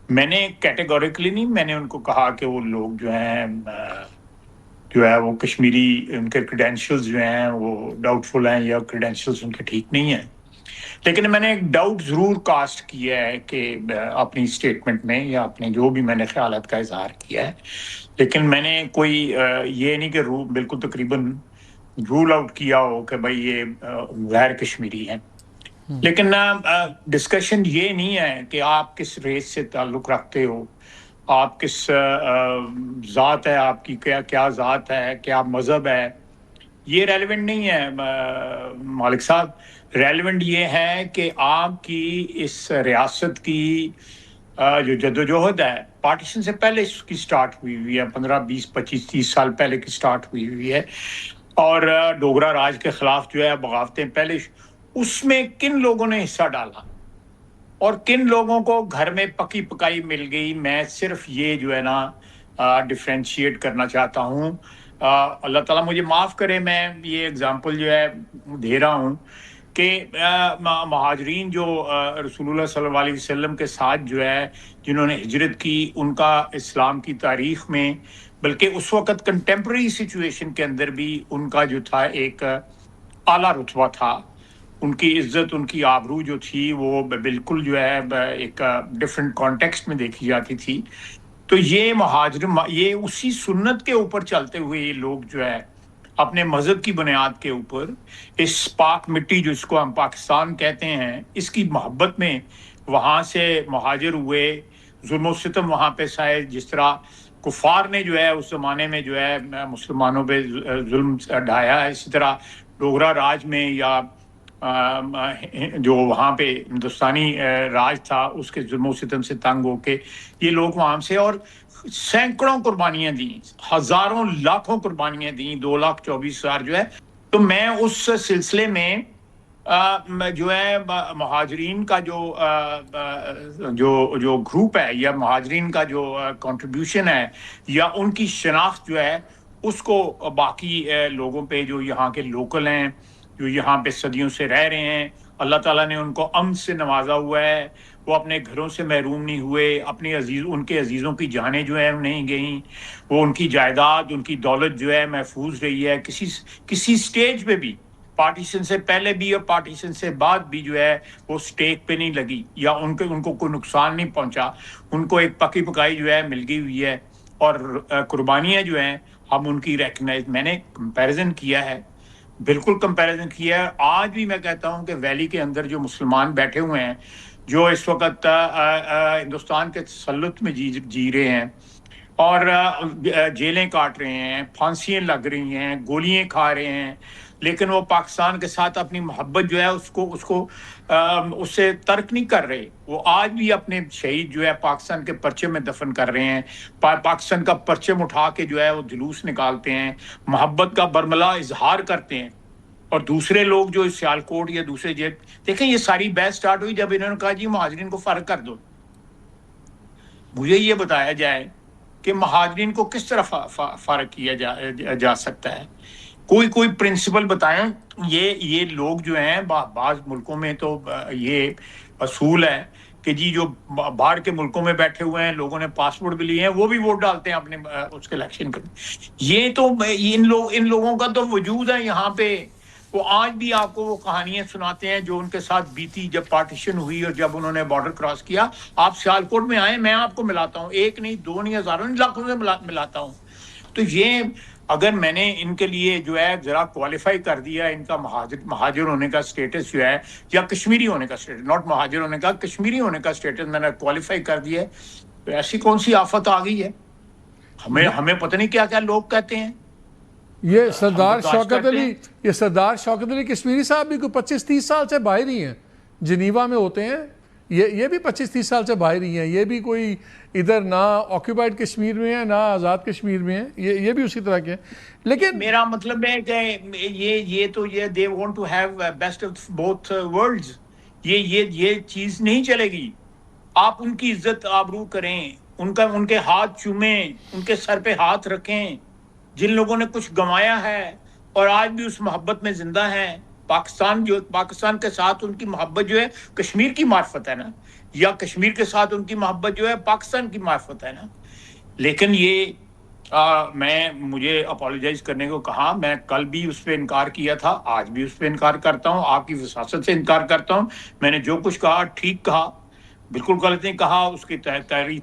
میں نے کیٹیگوریکلی نہیں, میں نے ان کو کہا کہ وہ لوگ جو ہے وہ کشمیری, ان کے کریڈینشلز جو ہیں وہ ڈاؤٹ فل ہیں یا کریڈینشلز ان کے ٹھیک نہیں ہیں. لیکن میں نے ایک ڈاؤٹ ضرور کاسٹ کیا ہے کہ اپنی اسٹیٹمنٹ میں, یا اپنے جو بھی میں نے خیالات کا اظہار کیا ہے, لیکن میں نے کوئی یہ نہیں کہ بالکل تقریباً رول آؤٹ کیا ہو کہ بھائی یہ غیر کشمیری ہیں. لیکن ڈسکشن یہ نہیں ہے کہ آپ کس ریس سے تعلق رکھتے ہو, آپ کس ذات ہے, آپ کی کیا ذات ہے, کیا مذہب ہے, یہ ریلیونٹ نہیں ہے مالک صاحب. ریلیونٹ یہ ہے کہ آپ کی اس ریاست کی جو جدوجہد ہے پارٹیشن سے پہلے اس کی سٹارٹ ہوئی ہے, 15, 20, 25, 30 سال پہلے کی سٹارٹ ہوئی ہے. اور ڈوگرا راج کے خلاف جو ہے بغاوتیں پہلے, اس میں کن لوگوں نے حصہ ڈالا اور کن لوگوں کو گھر میں پکی پکائی مل گئی. میں صرف یہ جو ہے نا ڈفرینشیٹ کرنا چاہتا ہوں. اللہ تعالیٰ مجھے معاف کرے, میں یہ اگزامپل جو ہے دے رہا ہوں کہ مہاجرین جو رسول اللہ صلی اللہ علیہ وسلم کے ساتھ جو ہے جنہوں نے ہجرت کی, ان کا اسلام کی تاریخ میں, بلکہ اس وقت کنٹمپرری سچویشن کے اندر بھی ان کا جو تھا ایک اعلیٰ رتبہ تھا. ان کی عزت, ان کی آبرو جو تھی وہ بالکل جو ہے ایک ڈفرینٹ کانٹیکسٹ میں دیکھی جاتی تھی. تو یہ مہاجر, یہ اسی سنت کے اوپر چلتے ہوئے یہ لوگ جو ہے اپنے مذہب کی بنیاد کے اوپر اس پاک مٹی جو اس کو ہم پاکستان کہتے ہیں, اس کی محبت میں وہاں سے مہاجر ہوئے. ظلم و ستم وہاں پہ سائے, جس طرح کفار نے جو ہے اس زمانے میں جو ہے مسلمانوں پہ ظلم ڈھایا ہے. اسی طرح ڈوگرا راج میں یا جو وہاں پہ ہندوستانی راج تھا اس کے ظلم و ستم سے تنگ ہو کے یہ لوگ وہاں سے اور سینکڑوں قربانیاں دیں, ہزاروں لاکھوں قربانیاں دیں, 2,24,000 جو ہے. تو میں اس سلسلے میں جو ہے مہاجرین کا جو گروپ ہے یا مہاجرین کا جو کنٹریبیوشن ہے یا ان کی شناخت جو ہے اس کو باقی لوگوں پہ جو یہاں کے لوکل ہیں جو یہاں پہ صدیوں سے رہ رہے ہیں, اللہ تعالیٰ نے ان کو امن سے نوازا ہوا ہے, وہ اپنے گھروں سے محروم نہیں ہوئے, اپنے ان کے عزیزوں کی جانیں جو ہیں نہیں گئیں, وہ ان کی جائیداد ان کی دولت جو ہے محفوظ رہی ہے. کسی سٹیج پہ بھی پارٹیشن سے پہلے بھی اور پارٹیشن سے بعد بھی جو ہے وہ سٹیک پہ نہیں لگی یا ان کو کوئی نقصان نہیں پہنچا, ان کو ایک پکی پکائی جو ہے مل گئی ہوئی ہے. اور قربانیاں جو ہیں ہم ان کی ریکگنائز, میں نے کمپیریزن کیا ہے, بالکل کمپیریزن کیا ہے. آج بھی میں کہتا ہوں کہ ویلی کے اندر جو مسلمان بیٹھے ہوئے ہیں جو اس وقت ہندوستان کے تسلط میں جی رہے ہیں اور جیلیں کاٹ رہے ہیں, پھانسیاں لگ رہی ہیں, گولیاں کھا رہے ہیں, لیکن وہ پاکستان کے ساتھ اپنی محبت جو ہے اس سے ترک نہیں کر رہے. وہ آج بھی اپنے شہید جو ہے پاکستان کے پرچم میں دفن کر رہے ہیں, پاکستان کا پرچم اٹھا کے جو ہے وہ جلوس نکالتے ہیں, محبت کا برملا اظہار کرتے ہیں. اور دوسرے لوگ جو سیالکوٹ یا دوسرے جیل, دیکھیں یہ ساری بحث سٹارٹ ہوئی جب انہوں نے کہا جی مہاجرین کو فارغ کر دو. مجھے یہ بتایا جائے کہ مہاجرین کو کس طرح فارغ کیا جا سکتا ہے, کوئی پرنسپل بتائیں. یہ لوگ جو ہیں بعض ملکوں میں تو یہ اصول ہے کہ جی جو باہر کے ملکوں میں بیٹھے ہوئے ہیں لوگوں نے پاسپورٹ بھی لیے ہیں وہ بھی ووٹ ڈالتے ہیں اپنے اس کے الیکشن کے. یہ تو ان لوگوں کا تو وجود ہے یہاں پہ. وہ آج بھی آپ کو وہ کہانیاں سناتے ہیں جو ان کے ساتھ بیتی جب پارٹیشن ہوئی اور جب انہوں نے بارڈر کراس کیا. آپ سیالکوٹ میں آئیں, میں آپ کو ملاتا ہوں, ایک نہیں دو نہیں ہزاروں نہیں لاکھوں سے ملاتا ہوں. تو یہ اگر میں نے ان کے لیے جو ہے ذرا کوالیفائی کر دیا ان کا مہاجر ہونے کا سٹیٹس جو ہے یا کشمیری ہونے کا سٹیٹس, ناٹ مہاجر ہونے کا, کشمیری ہونے کا سٹیٹس میں نے کوالیفائی کر دیا ہے, تو ایسی کون سی آفت آ گئی ہے. ہمیں پتہ نہیں کیا کیا لوگ کہتے ہیں.
یہ سردار شوکت علی کشمیری صاحب بھی کوئی 25-30 سال سے باہر ہی ہیں, جنیوا میں ہوتے ہیں. یہ بھی 25-30 سال سے باہر ہی ہیں, یہ بھی کوئی ادھر نہ آکیوپائڈ کشمیر میں ہیں نہ آزاد کشمیر میں ہیں, یہ بھی اسی طرح کے ہیں. لیکن
میرا مطلب ہے کہ یہ they want to have best of both worlds. یہ چیز نہیں چلے گی. آپ ان کی عزت آبرو کریں, ان کے ہاتھ چومیں, ان کے سر پہ ہاتھ رکھیں جن لوگوں نے کچھ گنوایا ہے اور آج بھی اس محبت میں زندہ ہیں. پاکستان کے ساتھ ان کی محبت جو ہے کشمیر کی معرفت ہے نا, یا کشمیر کے ساتھ ان کی محبت جو ہے پاکستان کی معرفت ہے نا. لیکن یہ مجھے اپالوجائز کرنے کو کہا, میں کل بھی اس پہ انکار کیا تھا, آج بھی اس پہ انکار کرتا ہوں, آپ کی وساست سے انکار کرتا ہوں. میں نے جو کچھ کہا ٹھیک کہا, بالکل غلط نہیں کہا. اس کی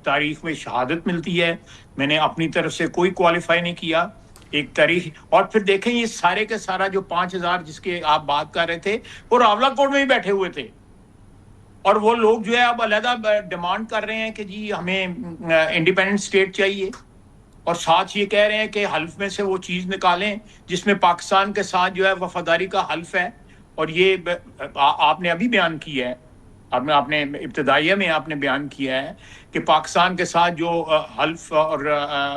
تاریخ میں شہادت ملتی ہے. میں نے اپنی طرف سے کوئی کوالیفائی نہیں کیا ایک تاریخ. اور پھر دیکھیں یہ سارے کے سارا جو 5,000 جس کے آپ بات کر رہے تھے وہ راولہ کوٹ میں ہی بیٹھے ہوئے تھے, اور وہ لوگ جو ہے اب علیحدہ ڈیمانڈ کر رہے ہیں کہ جی ہمیں انڈیپینڈنٹ اسٹیٹ چاہیے, اور ساتھ یہ کہہ رہے ہیں کہ حلف میں سے وہ چیز نکالیں جس میں پاکستان کے ساتھ جو ہے وفاداری کا حلف ہے. اور یہ آپ نے ابھی بیان کیا ہے, آپ نے ابتدائیہ میں آپ نے بیان کیا ہے کہ پاکستان کے ساتھ جو حلف اور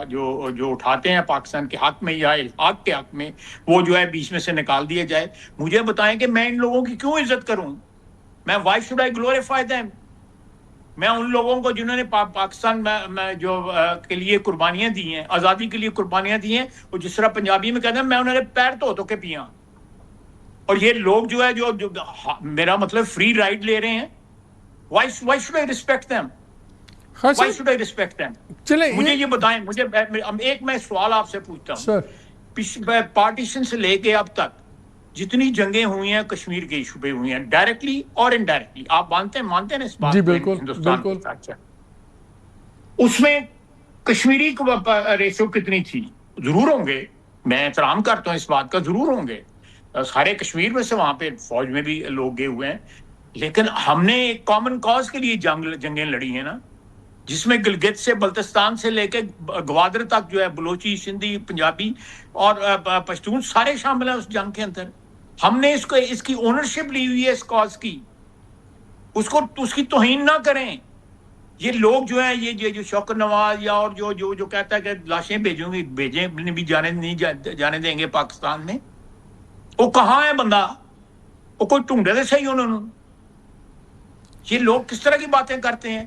جو اٹھاتے ہیں پاکستان کے حق میں یا الحاق کے حق میں, وہ جو ہے بیچ میں سے نکال دیا جائے. مجھے بتائیں کہ میں ان لوگوں کی کیوں عزت کروں, میں why should I glorify them. میں ان لوگوں کو جنہوں نے پاکستان میں جو کے لیے قربانیاں دی ہیں, آزادی کے لیے قربانیاں دی ہیں, وہ جس طرح پنجابی میں کہتے ہیں میں انہوں نے پیر دھو کے پیاں. اور یہ لوگ جو ہے جو میرا مطلب فری رائٹ لے رہے ہیں, why should I respect them. Why should I respect them. مجھے یہ بتائیں, میں سوال آپ سے پوچھتا ہوں, پارٹیشن سے لے کے اب تک جتنی جنگیں ہوئی ہیں کشمیر کے ایشو پہ ہوئی ہیں ڈائریکٹلی اور انڈائریکٹلی, آپ مانتے ہیں نا اس بات کو ہندوستان کے ساتھ, اس میں کشمیری ریشو کتنی تھی؟ ضرور ہوں گے, میں احترام کرتا ہوں اس بات کا, ضرور ہوں گے, سارے کشمیر میں سے وہاں پہ فوج میں بھی لوگ گئے ہوئے ہیں, لیکن ہم نے ایک کامن کاز کے لیے جنگیں لڑی ہیں نا. جس میں گلگت سے بلتستان سے لے کے گوادر تک جو ہے بلوچی سندھی پنجابی اور پشتون سارے شامل ہیں اس جنگ کے اندر. ہم نے اس کی اونرشپ لی ہوئی ہے اس کاز کی. اس کی توہین نہ کریں. یہ لوگ جو ہیں یہ جو شوکت نواز یا اور جو کہتا ہے کہ لاشیں بھیجیں بھی جانے دیں گے پاکستان میں. وہ کہاں ہے بندہ؟ وہ کوئی ڈھونڈے تو صحیح انہوں نے. یہ لوگ کس طرح کی باتیں کرتے ہیں؟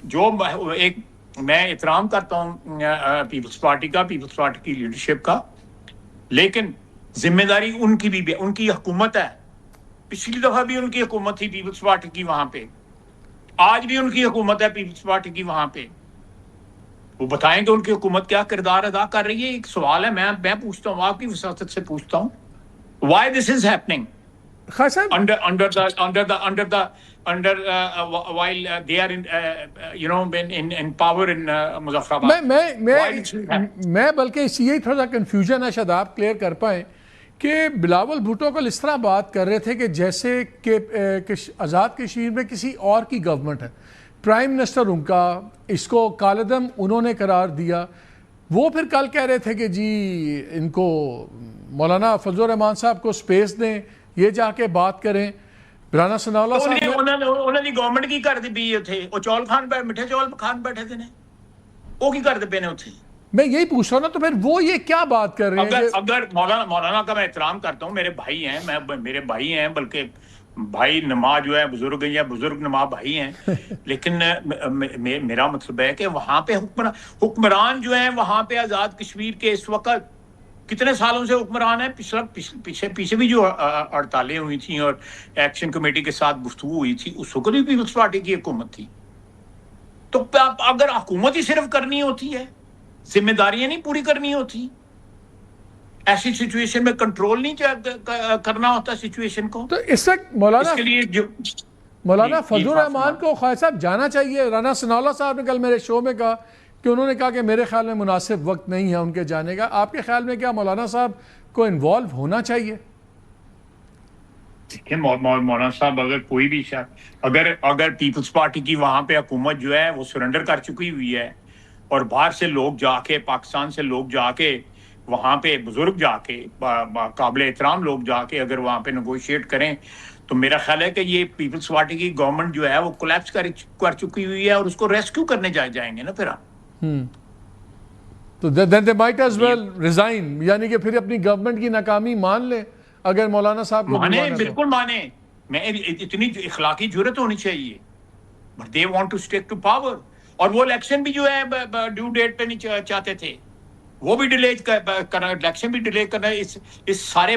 جو ایک میں احترام کرتا ہوں پیپلز پارٹی کا، پیپلز پارٹی کی لیڈرشپ کا، لیکن ذمہ داری ان کی بھی، ان کی حکومت ہے. پچھلی دفعہ بھی ان کی حکومت تھی پیپلز پارٹی کی وہاں پہ، آج بھی ان کی حکومت ہے پیپلز پارٹی کی وہاں پہ. وہ بتائیں کہ ان کی حکومت کیا کردار ادا کر رہی ہے. ایک سوال ہے، میں پوچھتا ہوں، آپ کی وساطت سے پوچھتا ہوں، why this is happening while they are in power in Muzaffarabad.
میں بلکہ یہی تھوڑا سا کنفیوژن ہے، شاید آپ کلیئر کر پائیں کہ بلاول بھٹو کل اس طرح بات کر رہے تھے کہ جیسے کہ آزاد کشمیر میں کسی اور کی گورنمنٹ ہے، پرائم منسٹر ان کا، اس کو کالعدم انہوں نے قرار دیا. وہ پھر کل کہہ رہے تھے کہ جی ان کو مولانا فضل الرحمان صاحب کو سپیس دیں، یہ جا کے بات کریں. رانا ثناء اللہ صاحب
انہوں نے گورنمنٹ کی کر دی بھی تھے، وہ چول خان میٹھے چول خان بیٹھے تھے، وہ کی کرتے پے نے اتنے.
میں یہی پوچھ رہا ہوں نا، تو پھر وہ یہ کیا بات کر رہے ہیں؟
اگر مولانا کا میں احترام کرتا ہوں، میرے بھائی ہیں، میرے بھائی ہیں، بلکہ بھائی نما جو ہے بزرگ یا بزرگ نما بھائی ہیں، لیکن میرا مطلب ہے کہ وہاں پہ حکمران جو ہیں وہاں پہ آزاد کشمیر کے اس وقت کتنے سالوں سے حکمران ہیں. پیچھے بھی جو ہڑتالیں ہوئی تھیں اور ایکشن کمیٹی کے ساتھ گفتگو ہوئی تھی، اس وقت بھی پیپلز پارٹی کی حکومت تھی. تو اگر حکومت ہی صرف کرنی ہوتی ہے، ذمہ داریاں نہیں پوری کرنی ہوتی، ایسی سچویشن میں کنٹرول نہیں کرنا ہوتا سچویشن کو،
تو اس وقت مولانا فضل الرحمان کو خواجہ صاحب جانا چاہیے. رانا ثناء اللہ صاحب نے کل میرے شو میں کہا کہ انہوں نے کہا کہ میرے خیال میں مناسب وقت نہیں ہے ان کے جانے کا. آپ کے خیال میں کیا مولانا صاحب کو انوالو ہونا چاہیے؟
دیکھیں مولانا صاحب اگر کوئی بھی اگر پیپلز پارٹی کی وہاں پہ حکومت جو ہے وہ سرنڈر کر چکی ہوئی ہے، اور باہر سے لوگ جا کے، پاکستان سے لوگ جا کے، وہاں پہ بزرگ جا کے، قابل احترام لوگ جا کے اگر وہاں پہ نیگوشیٹ کریں، تو میرا خیال ہے کہ یہ پیپلز پارٹی کی گورنمنٹ جو ہے وہ کولیپس کر چکی ہوئی ہے، اور اس کو ریسکیو کرنے جائیں گے نا پھر ہم.
تو then they might as well resign، یعنی کہ پھر اپنی گورنمنٹ کی ناکامی مان لیں اگر مولانا صاحب کو
مانے، بالکل مانے. میں اتنی اخلاقی جرت ہونی چاہیے. but they want to stick to power. اور وہ الیکشن بھی جو ہے ڈیو ڈیٹ پہ نہیں چاہتے تھے، وہ بھی ڈیلے کرنا، الیکشن بھی ڈیلے کرنا. اس سارے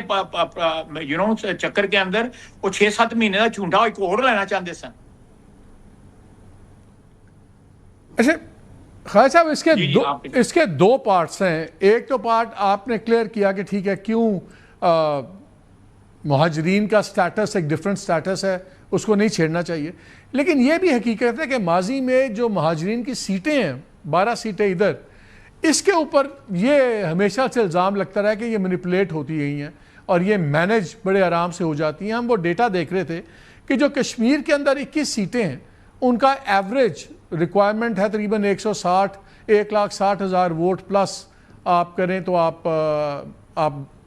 چکر کے اندر وہ 6-7 مہینے کا چونڈا ایک اور لینا چاہتے سن.
اچھا خواجہ صاحب، اس کے دو پارٹس ہیں. ایک تو پارٹ آپ نے کلیئر کیا کہ ٹھیک ہے کیوں مہاجرین کا سٹیٹس ایک ڈیفرنٹ سٹیٹس ہے، اس کو نہیں چھیڑنا چاہیے. لیکن یہ بھی حقیقت ہے کہ ماضی میں جو مہاجرین کی سیٹیں ہیں، 12 سیٹیں ادھر، اس کے اوپر یہ ہمیشہ سے الزام لگتا رہا کہ یہ مینیپولیٹ ہوتی گئی ہیں اور یہ مینج بڑے آرام سے ہو جاتی ہیں. ہم وہ ڈیٹا دیکھ رہے تھے کہ جو کشمیر کے اندر 21 سیٹیں ہیں، ان کا ایوریج ریکوائرمنٹ ہے تقریباً 1,60,000 ووٹ پلس آپ کریں تو آپ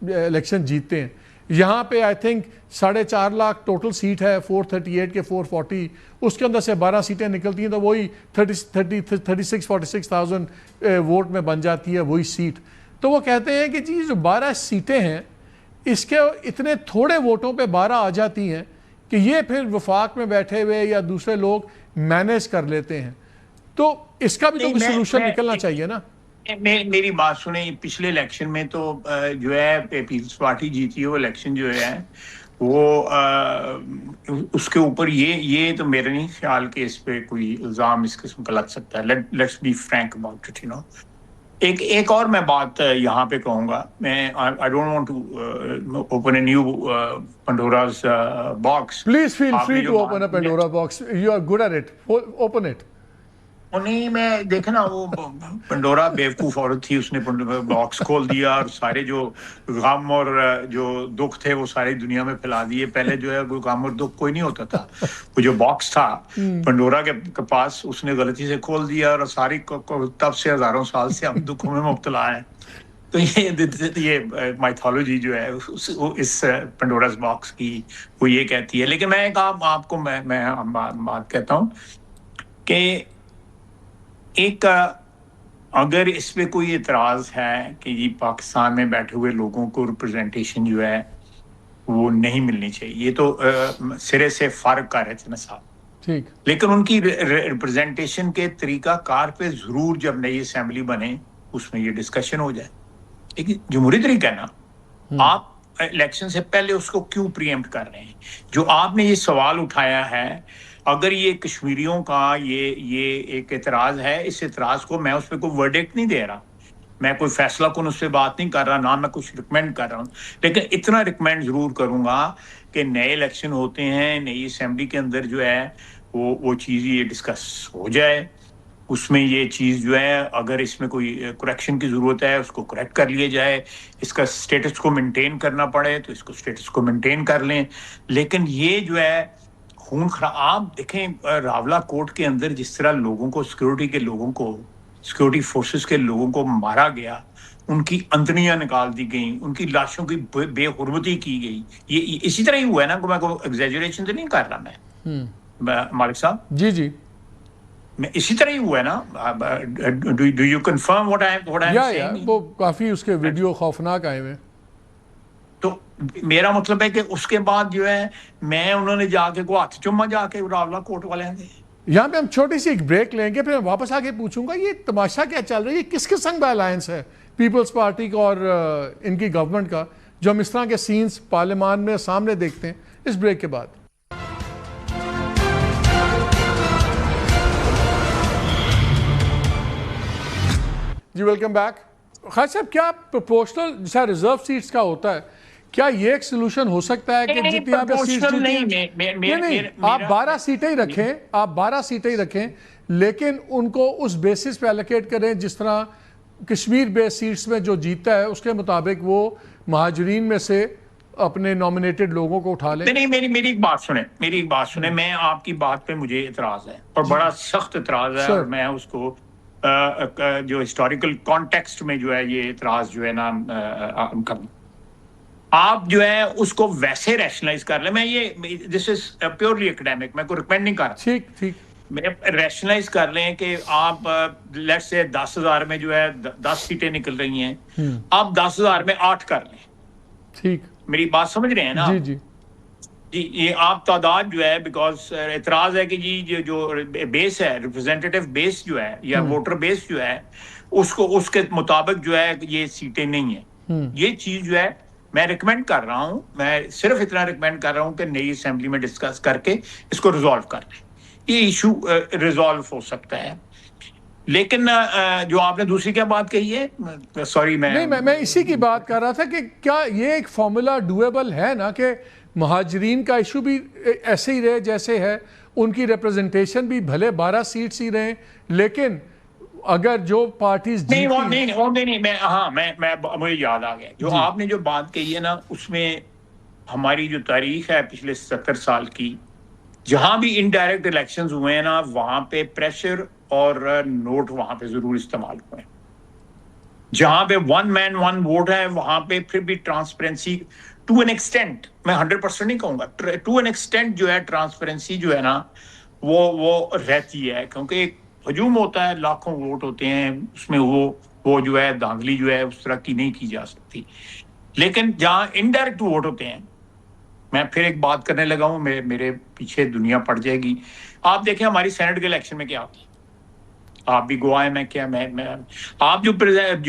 الیکشن جیتتے ہیں. یہاں پہ I think 4.5 lakh total seat ہے، 438 کے 440، اس کے اندر سے 12 سیٹیں نکلتی ہیں تو وہی 46,000 ووٹ میں بن جاتی ہے وہی سیٹ. تو وہ کہتے ہیں کہ جی جو 12 سیٹیں ہیں اس کے اتنے تھوڑے ووٹوں پہ 12 آ جاتی ہیں کہ یہ پھر وفاق میں بیٹھے ہوئے یا دوسرے لوگ مینیج کر لیتے ہیں. تو اس کا بھی تو کوئی سلوشن نکلنا چاہیے نا.
میری بات سنیں، پچھلے الیکشن میں تو جو ہے پیپلز پارٹی جیتی ہے، وہ الیکشن جو ہے وہ اس کے اوپر یہ تو میرے نہیں خیال کہ اس پہ کوئی الزام اس قسم کا لگ سکتا ہے. Let's be frank about it. ایک اور میں بات یہاں پہ کہوں گا. میں I don't want to open a new Pandora's box.
Please feel free to open a Pandora box. You are good at it. Open it.
نہیں میں دیکھا نا وہ پنڈورا بیوقوف عورت تھی, اس نے باکس کھول دیا اور سارے جو غم اور جو دکھ تھے وہ ساری دنیا میں پھیلا دیے. پہلے جو ہے کوئی غم اور دکھ کوئی نہیں ہوتا تھا, وہ جو باکس تھا پنڈورا کے پاس اس نے غلطی سے کھول دیا اور ساری تب سے ہزاروں سال سے ہم دکھوں میں مبتلا ہیں. تو یہ مائتھولوجی جو ہے اس پنڈوراز باکس کی وہ یہ کہتی ہے. لیکن میں آپ کو میں بات کہتا ہوں کہ ایک اگر اس پہ کوئی اعتراض ہے کہ یہ پاکستان میں بیٹھے ہوئے لوگوں کو ریپرزنٹیشن جو ہے وہ نہیں ملنی چاہیے, یہ تو سرے سے فارغ کر رہے تھے نا صاحب.
ٹھیک,
لیکن ان کی ریپرزنٹیشن کے طریقہ کار پہ ضرور جب نئی اسمبلی بنے اس میں یہ ڈسکشن ہو جائے. ایک جمہوری طریقہ ہے نا, آپ الیکشن سے پہلے اس کو کیوں پریمپٹ کر رہے ہیں؟ جو آپ نے یہ سوال اٹھایا ہے, اگر یہ کشمیریوں کا یہ ایک اعتراض ہے, اس اعتراض کو میں اس پہ کوئی ورڈکٹ نہیں دے رہا, میں کوئی فیصلہ کن اس سے بات نہیں کر رہا, نہ میں کچھ ریکمینڈ کر رہا ہوں. لیکن اتنا ریکمینڈ ضرور کروں گا کہ نئے الیکشن ہوتے ہیں, نئی اسمبلی کے اندر جو ہے وہ چیز یہ ڈسکس ہو جائے. اس میں یہ چیز جو ہے اگر اس میں کوئی کریکشن کی ضرورت ہے اس کو کریکٹ کر لیا جائے, اس کا سٹیٹس کو مینٹین کرنا پڑے تو اس کو سٹیٹس کو مینٹین کر لیں. لیکن یہ جو ہے خون آپ دیکھیں راولہ کوٹ کے اندر جس طرح لوگوں کو سیکورٹی فورسز کے لوگوں کو مارا گیا, ان کی انتڑیاں نکال دی گئیں, ان کی لاشوں کی بے حرمتی کی گئی, یہ اسی طرح ہی ہوا ہے نا. میں کوئی ایگزیجریشن تو نہیں کر رہا میں مالک صاحب,
جی جی
میں اسی طرح ہی ہوا ہے نا. Do you confirm what I'm saying؟
وہ کافی اس کے ویڈیو خوفناک آئے ہوئے.
تو میرا مطلب ہے کہ اس کے بعد جو ہے میں انہوں نے جا کے کو ہاتھ چوما جا کے راولہ کوٹ والے ہیں.
یہاں پہ ہم چھوٹی سی ایک بریک لیں گے, پھر میں واپس آ کے پوچھوں گا یہ تماشا کیا چل رہا ہے, یہ کس قسم کا الائنس ہے پیپلز پارٹی کا اور ان کی گورنمنٹ کا, جو ہم اس طرح کے سینز پارلیمان میں سامنے دیکھتے ہیں اس بریک کے بعد. جی ویلکم بیک. خالد صاحب, کیا پروپورشنل جیسا ریزرو سیٹس کا ہوتا ہے, کیا یہ ایک سلوشن ہو سکتا ہے کہ جتنی آپ سیٹس نہیں, آپ 12 سیٹیں ہی رکھیں, آپ 12 سیٹیں ہی رکھیں, لیکن ان کو اس بیسس پہ الوکیٹ کریں جس طرح کشمیر بیس سیٹس میں جو جیتا ہے اس کے مطابق وہ مہاجرین میں سے اپنے نومینیٹڈ لوگوں کو اٹھا لیں.
نہیں, میری ایک بات سنیں, میں آپ کی بات پہ مجھے اعتراض ہے اور بڑا سخت اعتراض ہے, اور میں اس کو جو ہسٹوریکل کانٹیکسٹ میں جو ہے یہ اعتراض جو ہے نا آپ جو ہے اس کو ویسے ریشنلائز کر لیں. میں یہ دس از پیورلی اکیڈیمک, میں کو ریکمینڈ نہیں کر رہا.
ٹھیک,
میں ریشنلائز کر لیں کہ آپ لیٹ سے 10,000 میں جو ہے 10 سیٹیں نکل رہی ہیں, آپ 10,000 میں 8 کر لیں.
ٹھیک,
میری بات سمجھ رہے ہیں نا؟
جی
جی, یہ آپ تعداد جو ہے, بیکاز اعتراض ہے کہ جی جو بیس ہے, ریپرزینٹیٹیو بیس جو ہے یا ووٹر بیس جو ہے, اس کے مطابق جو ہے یہ سیٹیں نہیں ہیں. یہ چیز جو ہے میں ریکمینڈ کر رہا ہوں, میں صرف اتنا ریکمینڈ کر رہا ہوں کہ نئی اسمبلی میں ڈسکس کر کے اس کو ریزالو کر لیں. یہ ایشو ریزالو ہو سکتا ہے. لیکن جو آپ نے دوسری کیا بات کہی ہے, سوری
میں اسی کی بات کر رہا تھا کہ کیا یہ ایک فارمولا ڈویبل ہے نا کہ مہاجرین کا ایشو بھی ایسے ہی رہے جیسے ہے, ان کی ریپرزنٹیشن بھی بھلے 12 سیٹس ہی رہیں, لیکن اگر جو پارٹیز
مجھے یاد آ گیا جو آپ نے جو بات کہی ہے نا, اس میں ہماری جو تاریخ ہے پچھلے 70 سال کی, جہاں بھی انڈائریکٹ الیکشنز ہوئے ہیں نا وہاں پہ پریشر اور نوٹ وہاں پہ ضرور استعمال ہوئے ہیں. جہاں پہ 1 مین 1 ووٹ ہے وہاں پہ پھر بھی ٹرانسپیرنسی ٹو این ایکسٹینٹ, میں 100% نہیں کہوں گا, ٹو این ایکسٹینٹ جو ہے ٹرانسپیرنسی جو ہے نا وہ رہتی ہے, کیونکہ ہجوم ہوتا ہے, لاکھوں ووٹ ہوتے ہیں, اس میں وہ جو ہے دھاندلی جو ہے اس طرح کی نہیں کی جا سکتی. لیکن جہاں انڈائریکٹ ووٹ ہوتے ہیں, میں پھر ایک بات کرنے لگا ہوں, میرے پیچھے دنیا پڑ جائے گی. آپ دیکھیں ہماری سینٹ کے الیکشن میں کیا ہوتی ہے, آپ بھی گواہ ہیں, میں آپ جو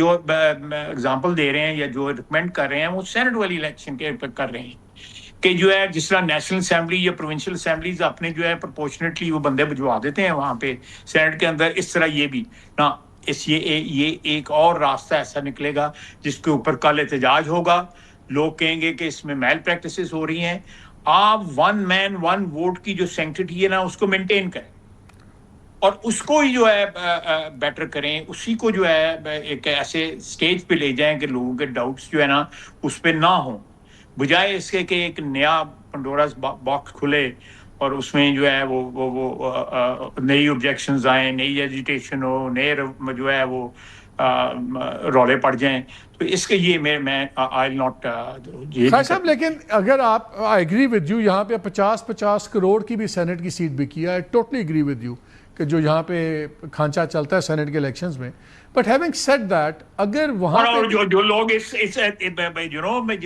اگزامپل دے رہے ہیں یا جو ریکمینڈ کر رہے ہیں وہ سینٹ والی الیکشن کے کر رہے ہیں کہ جو ہے جس طرح نیشنل اسمبلی یا پروونشل اسمبلیز اپنے جو ہے پرپورشنیٹلی وہ بندے بھجوا دیتے ہیں وہاں پہ سینٹ کے اندر, اس طرح یہ بھی نا یہ ایک اور راستہ ایسا نکلے گا جس کے اوپر کل احتجاج ہوگا. لوگ کہیں گے کہ اس میں میل پریکٹسز ہو رہی ہیں. آپ 1 مین 1 ووٹ کی جو سینکٹیٹی ہے نا اس کو مینٹین کریں. اور اس کو ہی جو ہے بیٹر کریں, اسی کو جو ہے ایک ایسے سٹیج پہ لے جائیں کہ لوگوں کے ڈاؤٹس جو ہے نا اس پہ نہ ہوں, بجائے اس کے کہ ایک نیا پنڈوراز باکس کھلے اور اس میں جو ہے وہ نئی آبجیکشنز آئیں, نئی ایجیٹیشن ہو, نئے جو ہے وہ رولے پڑ جائیں. تو اس کے یہ میں آئی ناٹ
خیر صاحب, لیکن اگر آپ, آئی ایگری ود یو, یہاں پہ 50 کروڑ کی بھی سینٹ کی سیٹ بکی ہے, I totally agree with you کہ جو یہاں پہ کھانچا چلتا ہے سینٹ کے الیکشنز میں. بٹ ہیونگ سیڈ دیٹ, اگر وہاں پہ
جو لوگ جو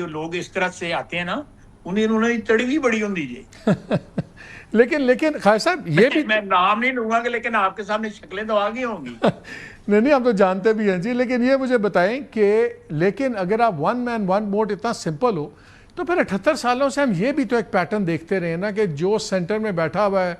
لوگ اس طرح سے آتے ہیں نا انہوں نے تڑوی بڑی ہوں جی.
لیکن خیر صاحب یہ بھی,
میں نام نہیں لوں گا کہ لیکن آپ کے سامنے شکلیں تو آگے ہوں گی.
نہیں ہم تو جانتے بھی ہیں جی, لیکن یہ مجھے بتائیں کہ لیکن اگر آپ ون مین ون ووٹ اتنا سمپل ہو تو پھر 78 سالوں سے ہم یہ بھی تو ایک پیٹرن دیکھتے رہے نا کہ جو سینٹر میں بیٹھا ہوا ہے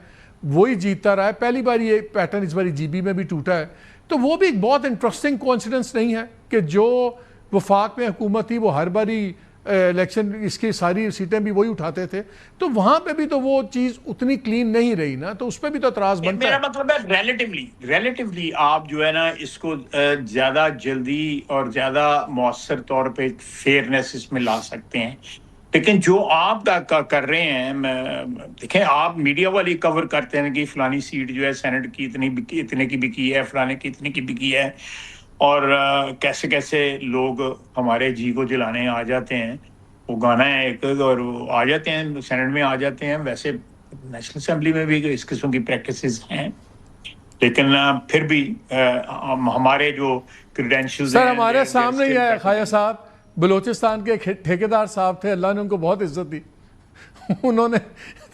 وہی جیتتا رہا ہے. پہلی بار یہ پیٹرن اس باری جی بی میں بھی ٹوٹا ہے, تو وہ بھی ایک بہت انٹرسٹنگ کوئنسیڈنس نہیں ہے کہ جو وفاق میں حکومت تھی وہ ہر باری الیکشن اس کی ساری سیٹیں بھی وہی اٹھاتے تھے, تو وہاں پہ بھی تو وہ چیز اتنی کلین نہیں رہی نا, تو اس پہ بھی تو اعتراض بنتا ہے.
میرا مطلب ہے ریلیٹیولی آپ جو ہے نا اس کو زیادہ جلدی اور زیادہ مؤثر طور پہ فیئرنیس اس میں لا سکتے ہیں. لیکن جو آپ کر رہے ہیں, دیکھیں آپ میڈیا والی کور کرتے ہیں کہ فلانی سیٹ جو ہے سینٹ کی اتنے کی بکی ہے, فلانے کی اتنے کی بکی ہے, اور کیسے کیسے لوگ ہمارے جی کو جلانے آ جاتے ہیں. وہ گانا ہے ایک, اور وہ آ جاتے ہیں سینٹ میں آ جاتے ہیں. ویسے نیشنل اسمبلی میں بھی اس قسم کی پریکٹسز ہیں, لیکن پھر بھی ہمارے جو کریڈینشلز
سر ہمارے سامنے ہی ہے خواجہ صاحب, بلوچستان کے ٹھیکیدار صاحب تھے, اللہ نے ان کو بہت عزت دی, انہوں نے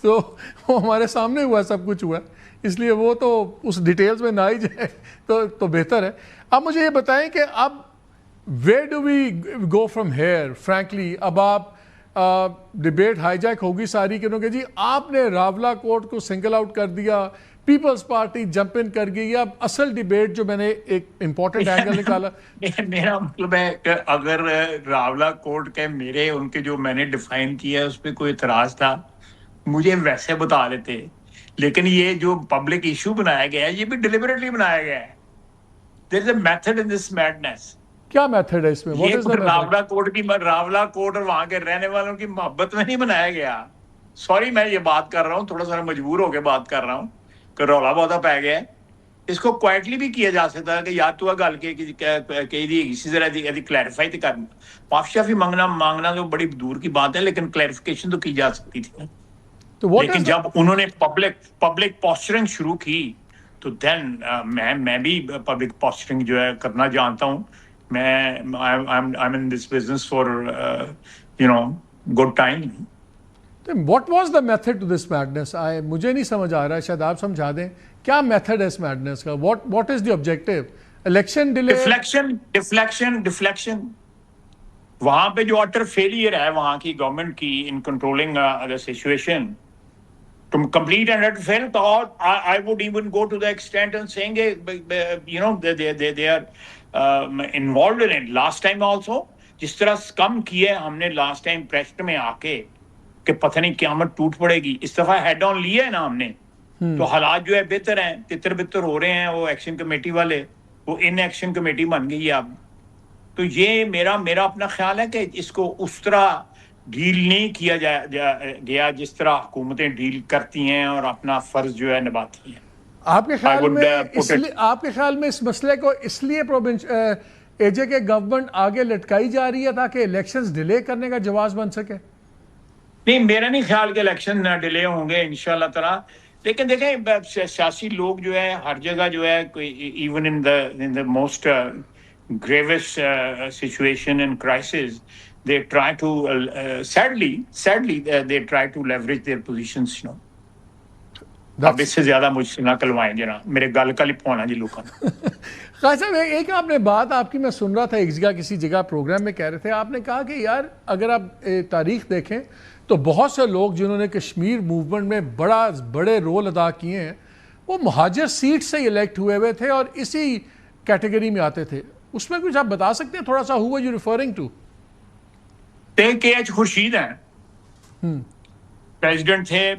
تو وہ ہمارے سامنے ہوا سب کچھ ہوا, اس لیے وہ تو اس ڈیٹیلز میں نہ ہی جائے تو بہتر ہے. اب مجھے یہ بتائیں کہ اب where do we go from here frankly. اب آپ ڈیبیٹ ہائی جیک ہوگی ساری کہ جی آپ نے راولا کوٹ کو سنگل آؤٹ کر دیا, پیپلز پارٹی جمپ ان کر گئی. اب اصل ڈیبیٹ جو میں نے ایک امپورٹنٹ اینگل نکالا,
میرا مطلب ہے کہ اگر راولا کوٹ کے میرے ان کے جو میں نے ڈیفائن کیا اس پہ کوئی اعتراض تھا مجھے ویسے بتا دیتے, لیکن یہ جو پبلک ایشو بنایا گیا ہے یہ بھی ڈیلیبریٹلی بنایا گیا ہے. There is a method in this madness.
کیا میتھڈ ہے اس میں؟
یہ راولا کوٹ اور وہاں کے رہنے والوں کی محبت میں نہیں بنایا گیا. سوری میں یہ بات کر رہا ہوں, تھوڑا سا مجبور ہو کے بات کر رہا ہوں کہ رولا بہت پی گیا ہے. اس کو کوائٹلی بھی کیا جا سکتا ہے کہ یاد تو گل کے اسی طرح کلیریفائی تو کر, معافی شافی مانگنا تو بڑی دور کی بات ہے, لیکن کلیریفیکیشن تو کی جا سکتی تھی. لیکن جب انہوں نے پبلک پوسچرنگ شروع کی تو دین میں بھی پبلک پوسچرنگ جو ہے کرنا جانتا ہوں. میں I'm in this business for good time.
What was the method to this madness? مجھے نہیں سمجھ آ رہا ہے, شاید آپ سمجھا دیں کیا میتھڈ ہے اس میڈنس کا. What is the objective? Election delay?
Deflection. وہاں پہ جو اٹر فیلئر ہے وہاں کی گورنمنٹ کی in controlling the situation, to complete and utter fail, or I would even go to the extent of saying they are involved in it. Last time also جس طرح کم کیے ہم نے لاسٹ ٹائم پریسٹ میں آ کے کہ پتہ نہیں قیامت ٹوٹ پڑے گی, اس دفعہ ہیڈ آن لیا ہے نا ہم نے, تو حالات جو ہے بہتر ہیں, تتر بتر ہو رہے ہیں. وہ ایکشن کمیٹی والے وہ ان ایکشن کمیٹی بن گئی ہے اب. تو یہ میرا اپنا خیال ہے کہ اس کو اس طرح ڈیل نہیں کیا گیا جس طرح حکومتیں ڈیل کرتی ہیں اور اپنا فرض جو ہے نبھاتی ہیں.
آپ کے خیال میں اس مسئلے کو اس لیے اے جے کے گورنمنٹ آگے لٹکائی جا رہی ہے تاکہ الیکشنز ڈیلے کرنے کا جواز بن سکے؟
نہیں, میرا نہیں خیال کہ الیکشن ڈیلے ہوں گے انشاءاللہ تعالی. لیکن دیکھیں سیاسی لوگ جو ہے ہر جگہ جو ہے even in the most gravest situation and crisis, they try to sadly they try to leverage their positions. اب اس سے زیادہ مجھ سے نہ کلوائیں جناب, میرے گل کا لپ ہونا جی لوگوں نے.
خواجہ صاحب ایک آپ نے بات آپ کی میں سن رہا تھا ایک جگہ کسی جگہ پروگرام میں کہہ رہے تھے, آپ نے کہا کہ یار اگر آپ تاریخ دیکھیں تو بہت سے لوگ جنہوں نے کشمیر موومنٹ میں بڑے رول ادا کیے ہیں وہ مہاجر سیٹ سے الیکٹ ہوئے تھے اور اسی کیٹیگری میں آتے تھے. اس میں کچھ آپ بتا سکتے ہیں تھوڑا سا, who were you referring to?
کے ایچ خورشید ہیں, پریزیڈنٹ تھے,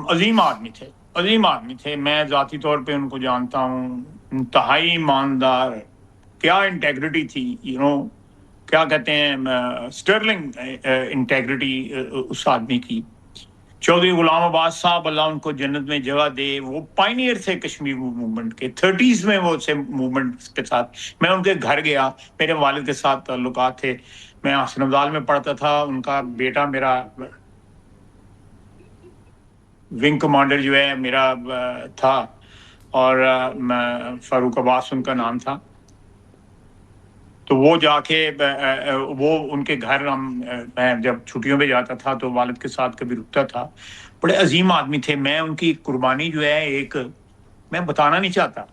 عظیم آدمی تھے, عظیم آدمی تھے، میں ذاتی طور پہ ان کو جانتا ہوں، انتہائی ایماندار، کیا انٹیگریٹی تھی، کیا کہتے ہیں اسٹرلنگ انٹیگریٹی اس آدمی کی۔ چودھری غلام عباس صاحب اللہ ان کو جنت میں جگہ دے، وہ پائنیئر تھے کشمیر موومنٹ کے، 30s میں وہ سے موومنٹ کے ساتھ۔ میں ان کے گھر گیا، میرے والد کے ساتھ تعلقات تھے، میں حسن افضال میں پڑھتا تھا، ان کا بیٹا میرا ونگ کمانڈر جو ہے میرا تھا، اور فاروق عباس ان کا نام تھا۔ تو وہ جا کے وہ ان کے گھر میں جب چھٹیوں پہ جاتا تھا تو والد کے ساتھ کبھی رکتا تھا۔ بڑے عظیم آدمی تھے، میں ان کی قربانی جو ہے ایک میں بتانا نہیں چاہتا،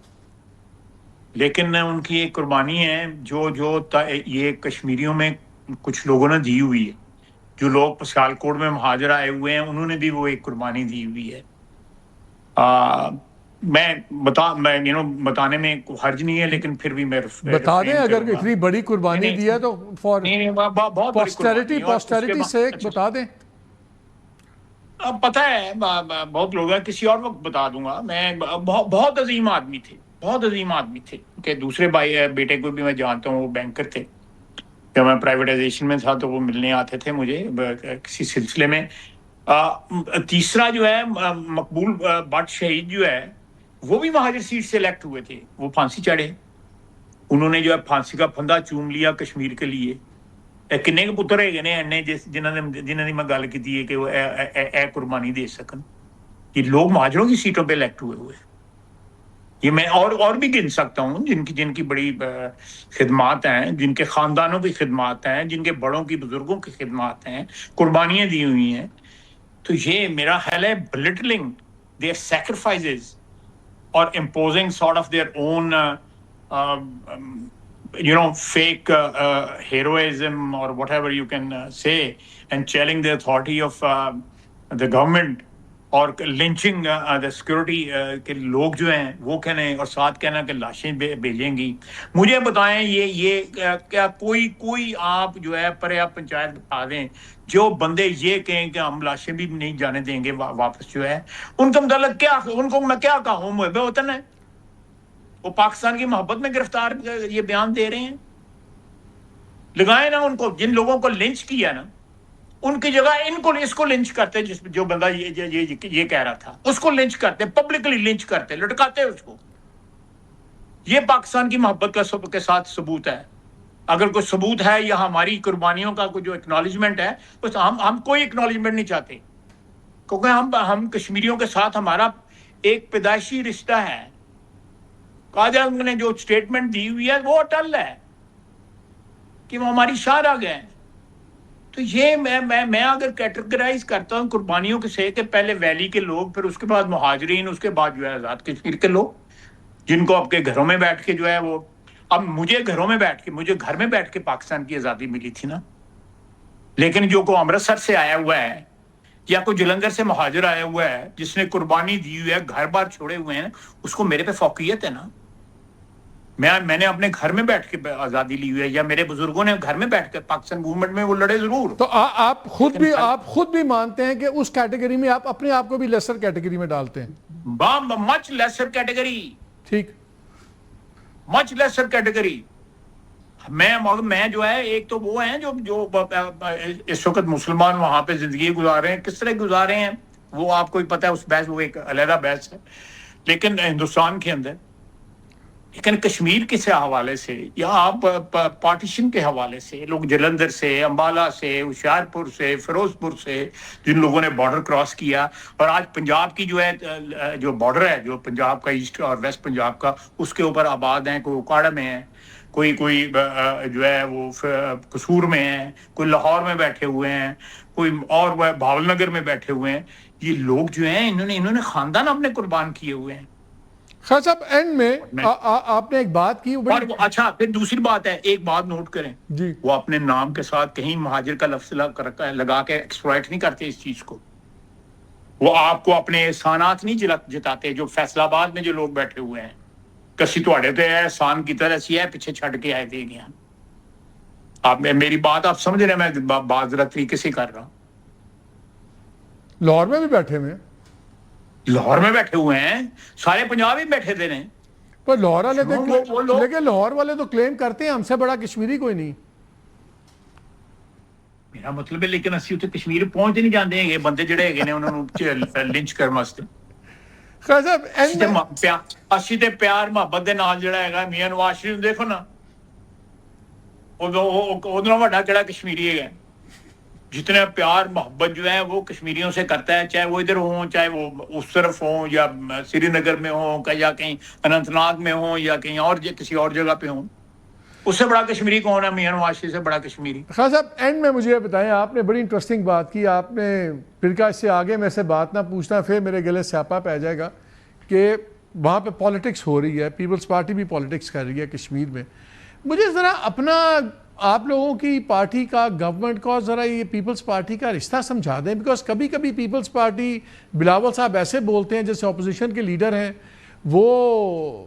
لیکن ان کی ایک قربانی ہے جو یہ کشمیریوں میں کچھ لوگوں نے دی ہوئی ہے، جو لوگ سیالکوٹ میں مہاجر آئے ہوئے ہیں انہوں نے بھی وہ ایک قربانی دی ہوئی ہے۔ میں بتانے میں کوئی حرج نہیں ہے، لیکن پھر بھی میں
بتا دیں اگر اتنی بڑی قربانی دی ہے تو فار
بہت بڑی قربانی ہے، اور اس کے
پوسٹیریٹی
بعد-
سے
اچھا،
بتا دیں۔
اب پتہ ہے بہت لوگ ہیں، کسی اور وقت بتا دوں گا میں۔ بہت عظیم آدمی تھے، بہت عظیم آدمی تھے کہ دوسرے بیٹے کو بھی میں جانتا ہوں، وہ بینکر تھے، جب میں پرائیویٹائزیشن میں تھا تو وہ ملنے آتے تھے مجھے کسی سلسلے میں۔ تیسرا جو ہے مقبول بٹ شہید جو ہے، وہ بھی مہاجر سیٹ سے الیکٹ ہوئے تھے، وہ پھانسی چڑھے، انہوں نے جو ہے پھانسی کا پھندا چوم لیا کشمیر کے لیے۔ کنے کے پتر ہے نے جنہوں نے میں گل کی ہے کہ وہ اے قربانی دے سکن، یہ لوگ مہاجروں کی سیٹوں پہ الیکٹ ہوئے ہوئے۔ یہ میں اور بھی گن سکتا ہوں جن کی بڑی خدمات ہیں، جن کے خاندانوں کی خدمات ہیں، جن کے بڑوں کی بزرگوں کی خدمات ہیں، قربانیاں دی ہوئی ہیں۔ تو یہ میرا خیال ہے بلٹلنگ دیئر سیکریفائسز اور imposing sort of their own fake heroism or whatever you can say, and challenging the authority of the government, اور لنچنگ دا سیکورٹی کے لوگ جو ہیں وہ کہنے، اور ساتھ کہنا کہ لاشیں بھیجیں گی۔ مجھے بتائیں یہ کیا کوئی آپ جو ہے آپ پنچایت بتا دیں جو بندے یہ کہیں کہ ہم لاشیں بھی نہیں جانے دیں گے واپس، جو ہے ان کا متعلق کیا، ان کو میں کیا کہوں، محب وطن ہے، وہ پاکستان کی محبت میں گرفتار یہ بیان دے رہے ہیں؟ لگائیں نا ان کو، جن لوگوں کو لنچ کیا نا، ان کی جگہ اس کو لنچ کرتے، جو بندہ یہ کہہ رہا تھا، اس کو لنچ کرتے، پبلکلی لنچ کرتے، لٹکاتے اس کو۔ یہ پاکستان کی محبت کے ساتھ ثبوت ہے۔ اگر کوئی ثبوت ہے یا ہماری قربانیوں کا کوئی جو اکنالجمنٹ ہے، تو ہم کوئی اکنالجمنٹ نہیں چاہتے، کیونکہ ہم کشمیریوں کے ساتھ ہمارا ایک پیدائشی رشتہ ہے۔ قائد اعظم نے جو اسٹیٹمنٹ دی ہوئی ہے وہ اٹل ہے کہ وہ ہماری شان آ گئے ہیں۔ تو یہ میں اگر کیٹیگرائز کرتا ہوں قربانیوں کے سے کہ پہلے ویلی کے لوگ، پھر اس کے بعد مہاجرین، اس کے بعد جو ہے آزاد کشمیر کے لوگ، جن کو آپ کے گھروں میں بیٹھ کے جو ہے وہ، اب مجھے گھر میں بیٹھ کے پاکستان کی آزادی ملی تھی نا، لیکن جو کوئی امرتسر سے آیا ہوا ہے یا کوئی جلندھر سے مہاجر آیا ہوا ہے جس نے قربانی دی ہوئی ہے، گھر بار چھوڑے ہوئے ہیں، اس کو میرے پہ فوقیت ہے نا۔ میں نے اپنے گھر میں بیٹھ کے آزادی لی ہوئی ہے، یا میرے بزرگوں نے گھر میں بیٹھ کے پاکستان موومنٹ میں وہ لڑے ضرور۔
تو آپ خود بھی مانتے ہیں کہ اس کیٹیگری میں آپ اپنے آپ کو بھی لیسر کیٹیگری میں ڈالتے ہیں؟
مچ لیسر کیٹیگری،
ٹھیک،
مچ لیسر کیٹیگری۔ میں جو ہے، ایک تو وہ ہیں جو اس وقت مسلمان وہاں پہ زندگی گزار رہے ہیں، کس طرح گزار رہے ہیں وہ آپ کو ہی پتہ ہے، اس بحث وہ ایک علیحدہ بحث ہے، لیکن ہندوستان کے اندر، لیکن کشمیر کے حوالے سے یا آپ پارٹیشن کے حوالے سے، لوگ جلندھر سے، امبالہ سے، ہوشیارپور سے، فیروز پور سے، جن لوگوں نے بارڈر کراس کیا، اور آج پنجاب کی جو بارڈر ہے، جو پنجاب کا ایسٹ اور ویسٹ پنجاب کا، اس کے اوپر آباد ہیں، کوئی اکاڑا میں ہیں، کوئی جو ہے وہ قصور میں ہیں، کوئی لاہور میں بیٹھے ہوئے ہیں، کوئی اور بھاول نگر میں بیٹھے ہوئے ہیں۔ یہ لوگ جو ہیں انہوں نے خاندان اپنے قربان کیے ہوئے ہیں۔
خیر صاحب، اینڈ میں آپ نے ایک بات کی،
اور اچھا، پھر دوسری بات ہے، ایک بات نوٹ کریں،
جی،
وہ اپنے نام کے ساتھ کہیں مہاجر کا لفظ لگا کے ایکسپلائٹ نہیں کرتے اس چیز کو۔ وہ آپ کو اپنے احسانات نہیں جتاتے، جو فیصل آباد میں جو لوگ بیٹھے ہوئے ہیں، کسی تواڈے تے احسان کی طرح سی ہے، پیچھے چھڈ کے آئے دے گیا۔ آپ میری بات آپ سمجھ رہے ہیں، میں بات ذرا طریقے سے کر رہا ہوں۔
لاہور میں بھی بیٹھے ہوئے ہیں۔
لاہور میں بیٹھے ہوئے ہیں, سارے پنجاب ہی بیٹھے تھے نہیں.
پر لاہور والے
وہ
تو,
لوگ
لیکن لاہور والے تو کلیم کرتے ہیں ہم سے بڑا کشمیری کوئی نہیں.
میرا مطلب ہے لیکن اسی اتنے کشمیر پہنچ نہیں جاندے ہیں, بندے جڑے ہے نے انہوں نے لنچ کرن واسطے.
خیر صاحب اینڈ میں
اسی تے پیار محبت دے نال جڑا ہے میاں نواز شریف دیکھو نا, ادھر بڑا کہڑا کشمیری ہے, جتنا پیار محبت جو ہے وہ کشمیریوں سے کرتا ہے, چاہے وہ ادھر ہوں, چاہے وہ اس طرف ہوں, یا سری نگر میں ہوں, یا کہیں اننت ناگ میں ہوں, یا کہیں اور کسی اور جگہ پہ ہوں. اس سے بڑا کشمیری کون ہے؟ میاں نواز شریف سے بڑا کشمیری.
خان صاحب اینڈ میں مجھے بتائیں, آپ نے بڑی انٹرسٹنگ بات کی, آپ نے پھر کہا اس سے آگے میں سے بات نہ پوچھنا, پھر میرے گلے سیاپا پہ جائے گا کہ وہاں پہ پالیٹکس ہو رہی ہے, پیپلز پارٹی بھی پالیٹکس کر رہی ہے کشمیر میں. مجھے ذرا اپنا آپ لوگوں کی پارٹی کا, گورنمنٹ کا, ذرا یہ پیپلز پارٹی کا رشتہ سمجھا دیں, بیکاز کبھی کبھی پیپلز پارٹی, بلاول صاحب ایسے بولتے ہیں جیسے اپوزیشن کے لیڈر ہیں, وہ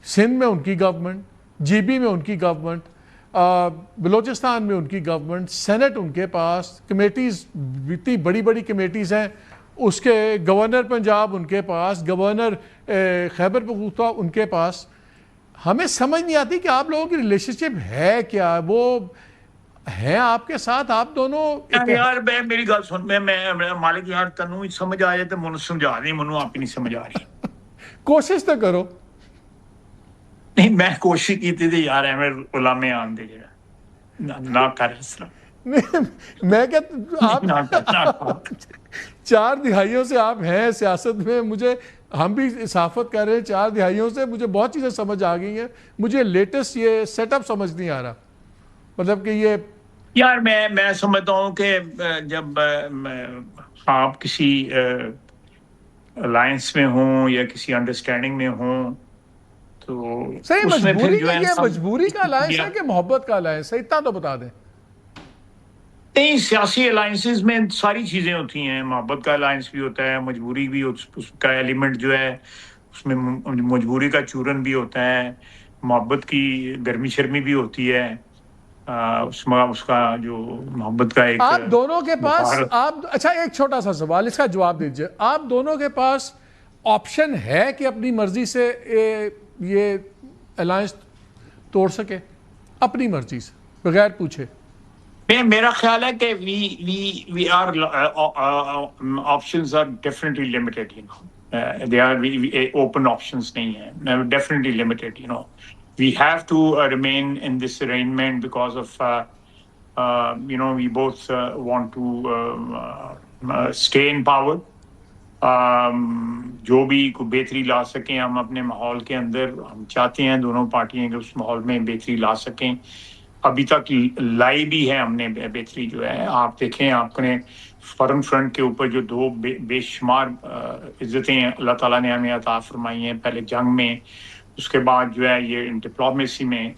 سندھ میں ان کی گورنمنٹ, جی بی میں ان کی گورنمنٹ, بلوچستان میں ان کی گورنمنٹ, سینٹ ان کے پاس, کمیٹیز اتنی بڑی بڑی کمیٹیز ہیں, اس کے گورنر پنجاب ان کے پاس, گورنر خیبر پختونخوا ان کے پاس. ہمیں سمجھ نہیں آتی کہ آپ لوگوں کی ریلیشن شپ ہے کیا, وہ ہیں آپ کے ساتھ, آپ دونوں
یار میری گل سن, میں مالک یار تنوں سمجھ آ جائے تو منو سمجھا دیں, منو آپ ہی نہیں سمجھ آ رہی.
کوشش تو کرو.
نہیں میں کوشش کی تھی یار, میں غلام آن دے جا نہ کر اس طرح.
میں کہ آپ 4 دہائیوں سے آپ ہیں سیاست میں, مجھے ہم بھی صحافت کر رہے ہیں 4 دہائیوں سے, مجھے بہت چیزیں سمجھ آ گئی ہیں, مجھے لیٹسٹ یہ سیٹ اپ سمجھ نہیں آ رہا. مطلب کہ یہ
یار میں سمجھتا ہوں کہ جب آپ کسی الائنس میں ہوں یا کسی انڈرسٹینڈنگ میں ہوں تو
صحیح
اس میں پھر
مجبوری
جو
ہے,
ہے
یہ مجبوری کا الائنس ہے کہ محبت کا الائنس ہے, اتنا تو بتا دیں.
نہیں, سیاسی الائنسز میں ساری چیزیں ہوتی ہیں, محبت کا الائنس بھی ہوتا ہے, مجبوری بھی, اس کا ایلیمنٹ جو ہے اس میں مجبوری کا چورن بھی ہوتا ہے, محبت کی گرمی شرمی بھی ہوتی ہے, اس کا جو محبت کا ایک
آپ دونوں کے پاس
بخار.
آپ اچھا ایک چھوٹا سا سوال, اس کا جواب دیجئے, آپ دونوں کے پاس آپشن ہے کہ اپنی مرضی سے یہ الائنس توڑ سکے, اپنی مرضی سے بغیر پوچھے؟
میرا خیال ہے کہ we are options are definitely limited, you know. They are open options نہیں ہیں, definitely limited, you know. We have to remain in this arrangement because of you know, we both want to stay in power. جو بھی کوئی بہتری لا سکیں ہم اپنے ماحول کے اندر, ہم چاہتے ہیں دونوں پارٹیاں کہ اس ماحول میں بہتری لا سکیں. ابھی تک لائی بھی ہے ہم نے بہتری جو ہے. آپ دیکھیں, آپ نے فارن فرنٹ کے اوپر جو 2 بے شمار عزتیں اللہ تعالیٰ نے ہمیں عطا فرمائی ہیں, پہلے جنگ میں, اس کے بعد جو ہے یہ ڈپلومیسی میں.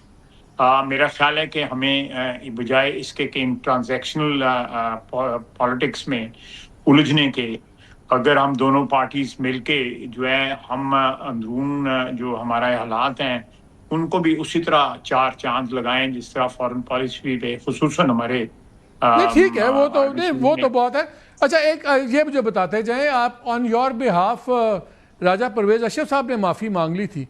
میرا خیال ہے کہ ہمیں بجائے اس کے کہ ان ٹرانزیکشنل پالیٹکس میں الجھنے کے, اگر ہم دونوں پارٹیز مل کے جو ہے ہم اندرون جو ہمارے حالات ہیں ان کو بھی اسی طرح 4 چاند لگائیں جس طرح فارن پالیسی پہ خصوصاً ہمارے
نہیں ٹھیک ہے, وہ تو نہیں, وہ تو بہت ہے. اچھا ایک یہ مجھے بتاتے جائیں, آپ آن یور بہاف راجہ پرویز اشرف صاحب نے معافی مانگ لی تھی,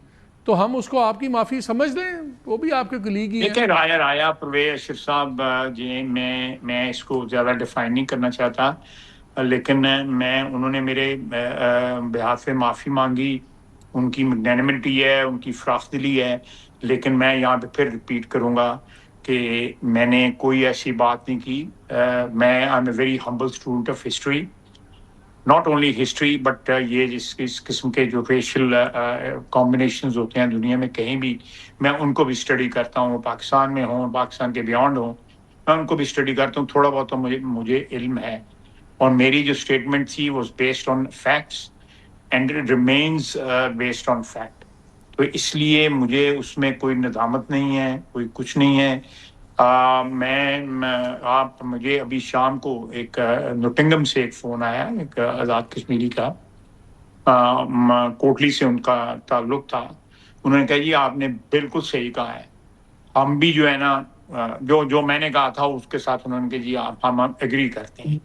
تو ہم اس کو آپ کی معافی سمجھ لیں, وہ بھی آپ کے کلیگ ہی ہیں.
دیکھیں راجہ پرویز اشرف صاحب جی, میں اس کو زیادہ ڈیفائن نہیں کرنا چاہتا, لیکن انہوں نے میرے بہاف سے معافی مانگی, ان کی میگنینمٹی ہے, ان کی فراخ دلی ہے, لیکن میں یہاں پہ پھر ریپیٹ کروں گا کہ میں نے کوئی ایسی بات نہیں کی. میں I am a very humble student of history, not only history but یہ اس قسم کے جو ریشل کمبینیشنز ہوتے ہیں دنیا میں کہیں بھی, میں ان کو بھی اسٹڈی کرتا ہوں, پاکستان میں ہوں, پاکستان کے بیانڈ ہوں, میں ان کو بھی اسٹڈی کرتا ہوں. تھوڑا بہت تو مجھے علم ہے, اور میری جو اسٹیٹمنٹ تھی was based on facts and it remains based on fact. تو اس لیے مجھے اس میں کوئی ندامت نہیں ہے, کوئی کچھ نہیں ہے. آپ مجھے ابھی شام کو ایک نوٹنگم سے ایک فون آیا, ایک آزاد کشمیری کا, کوٹلی سے ان کا تعلق تھا. انہوں نے کہا جی آپ نے بالکل صحیح کہا ہے, ہم بھی جو ہے نا جو میں نے کہا تھا اس کے ساتھ انہوں نے کہا جی ہم ایگری کرتے ہیں.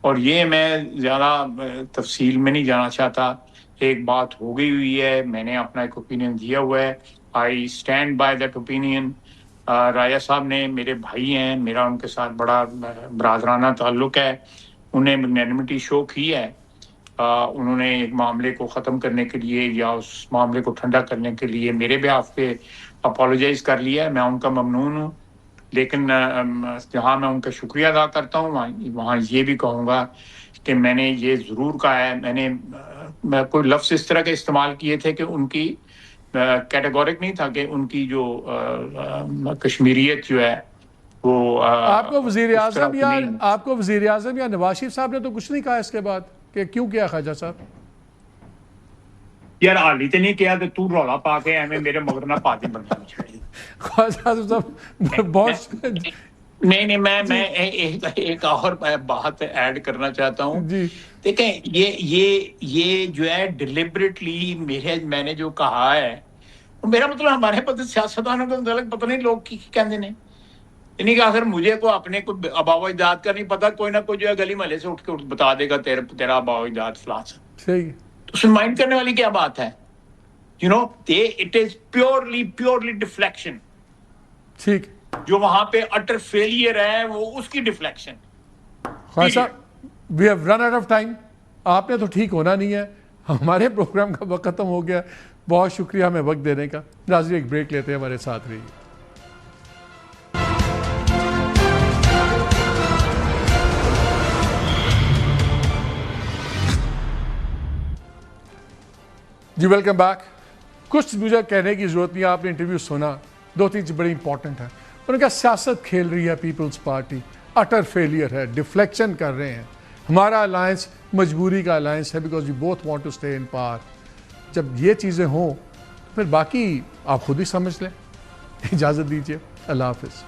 اور یہ میں زیادہ تفصیل میں نہیں جانا چاہتا. ایک بات ہو گئی ہوئی ہے, میں نے اپنا ایک اوپینین دیا ہوا ہے. I stand by that opinion. Raja صاحب نے میرے بھائی ہیں, میرا ان کے ساتھ بڑا برادرانہ تعلق ہے. انہیں میگنانمٹی شو کی ہے. انہوں نے ایک معاملے کو ختم کرنے کے لیے یا اس معاملے کو ٹھنڈا کرنے کے لیے میرے بیہاف پہ اپالوجائز کر لیا ہے. میں ان کا ممنون ہوں. لیکن جہاں میں ان کا شکریہ ادا کرتا ہوں وہاں یہ بھی کہوں گا کہ میں نے یہ ضرور کہا ہے, میں کوئی لفظ اس طرح کے استعمال کیے تھے کہ ان کی کیٹیگورک نہیں تھا کہ ان کی جو کشمیریت جو ہے وہ
آپ کو وزیر
اس طرح کی
اعظم یا نواز شریف صاحب نے تو کچھ نہیں کہا اس کے بعد کہ کیوں کیا خواجہ صاحب؟
یار حالی تو نہیں کیا کہ تو رولا پا کے ایویں میرے مگر نہ پاتی بننا چاہیے.
خواجہ صاحب بہت
نہیں میں ایک اور بات ایڈ کرنا چاہتا ہوں.
جی
دیکھیں یہ جو ہے ڈیلیبریٹلی میں نے جو کہا ہے, میرا مطلب ہمارے پتہ سیاستدانوں کو غلط پتہ نہیں لوگ کی کہندے نے. یعنی کہ اگر مجھے کو اپنے کو آبا و اجداد کا نہیں پتا, کوئی نہ کوئی جو ہے گلی محلے سے اٹھ کے بتا دے گا تیرا آبا و اجداد فلاں سے,
صحیح.
تو اس میں مائنڈ کرنے والی کیا بات ہے؟ You know it is purely deflection.
ٹھیک,
جو وہاں پہ اٹر فیلئر ہے وہ اس کی deflection.
Khawaja Sahib we have run out of time. آپ نے تو ٹھیک ہونا نہیں ہے, ہمارے پروگرام کا وقت ختم ہو گیا. بہت شکریہ ہمیں وقت دینے کا. ناظرین ایک بریک لیتے ہیں, ہمارے ساتھ رہیے. جی ویلکم بیک. کچھ مجھے کہنے کی ضرورت نہیں, آپ نے انٹرویو سنا, دو تین چیز بڑی امپورٹنٹ ہیں. انہوں نے کہا سیاست کھیل رہی ہے پیپلز پارٹی, اٹر فیلئر ہے, ڈیفلیکشن کر رہے ہیں. ہمارا الائنس مجبوری کا الائنس ہے because we both want to stay in power. جب یہ چیزیں ہوں پھر باقی آپ خود ہی سمجھ لیں. اجازت دیجیے, اللہ حافظ.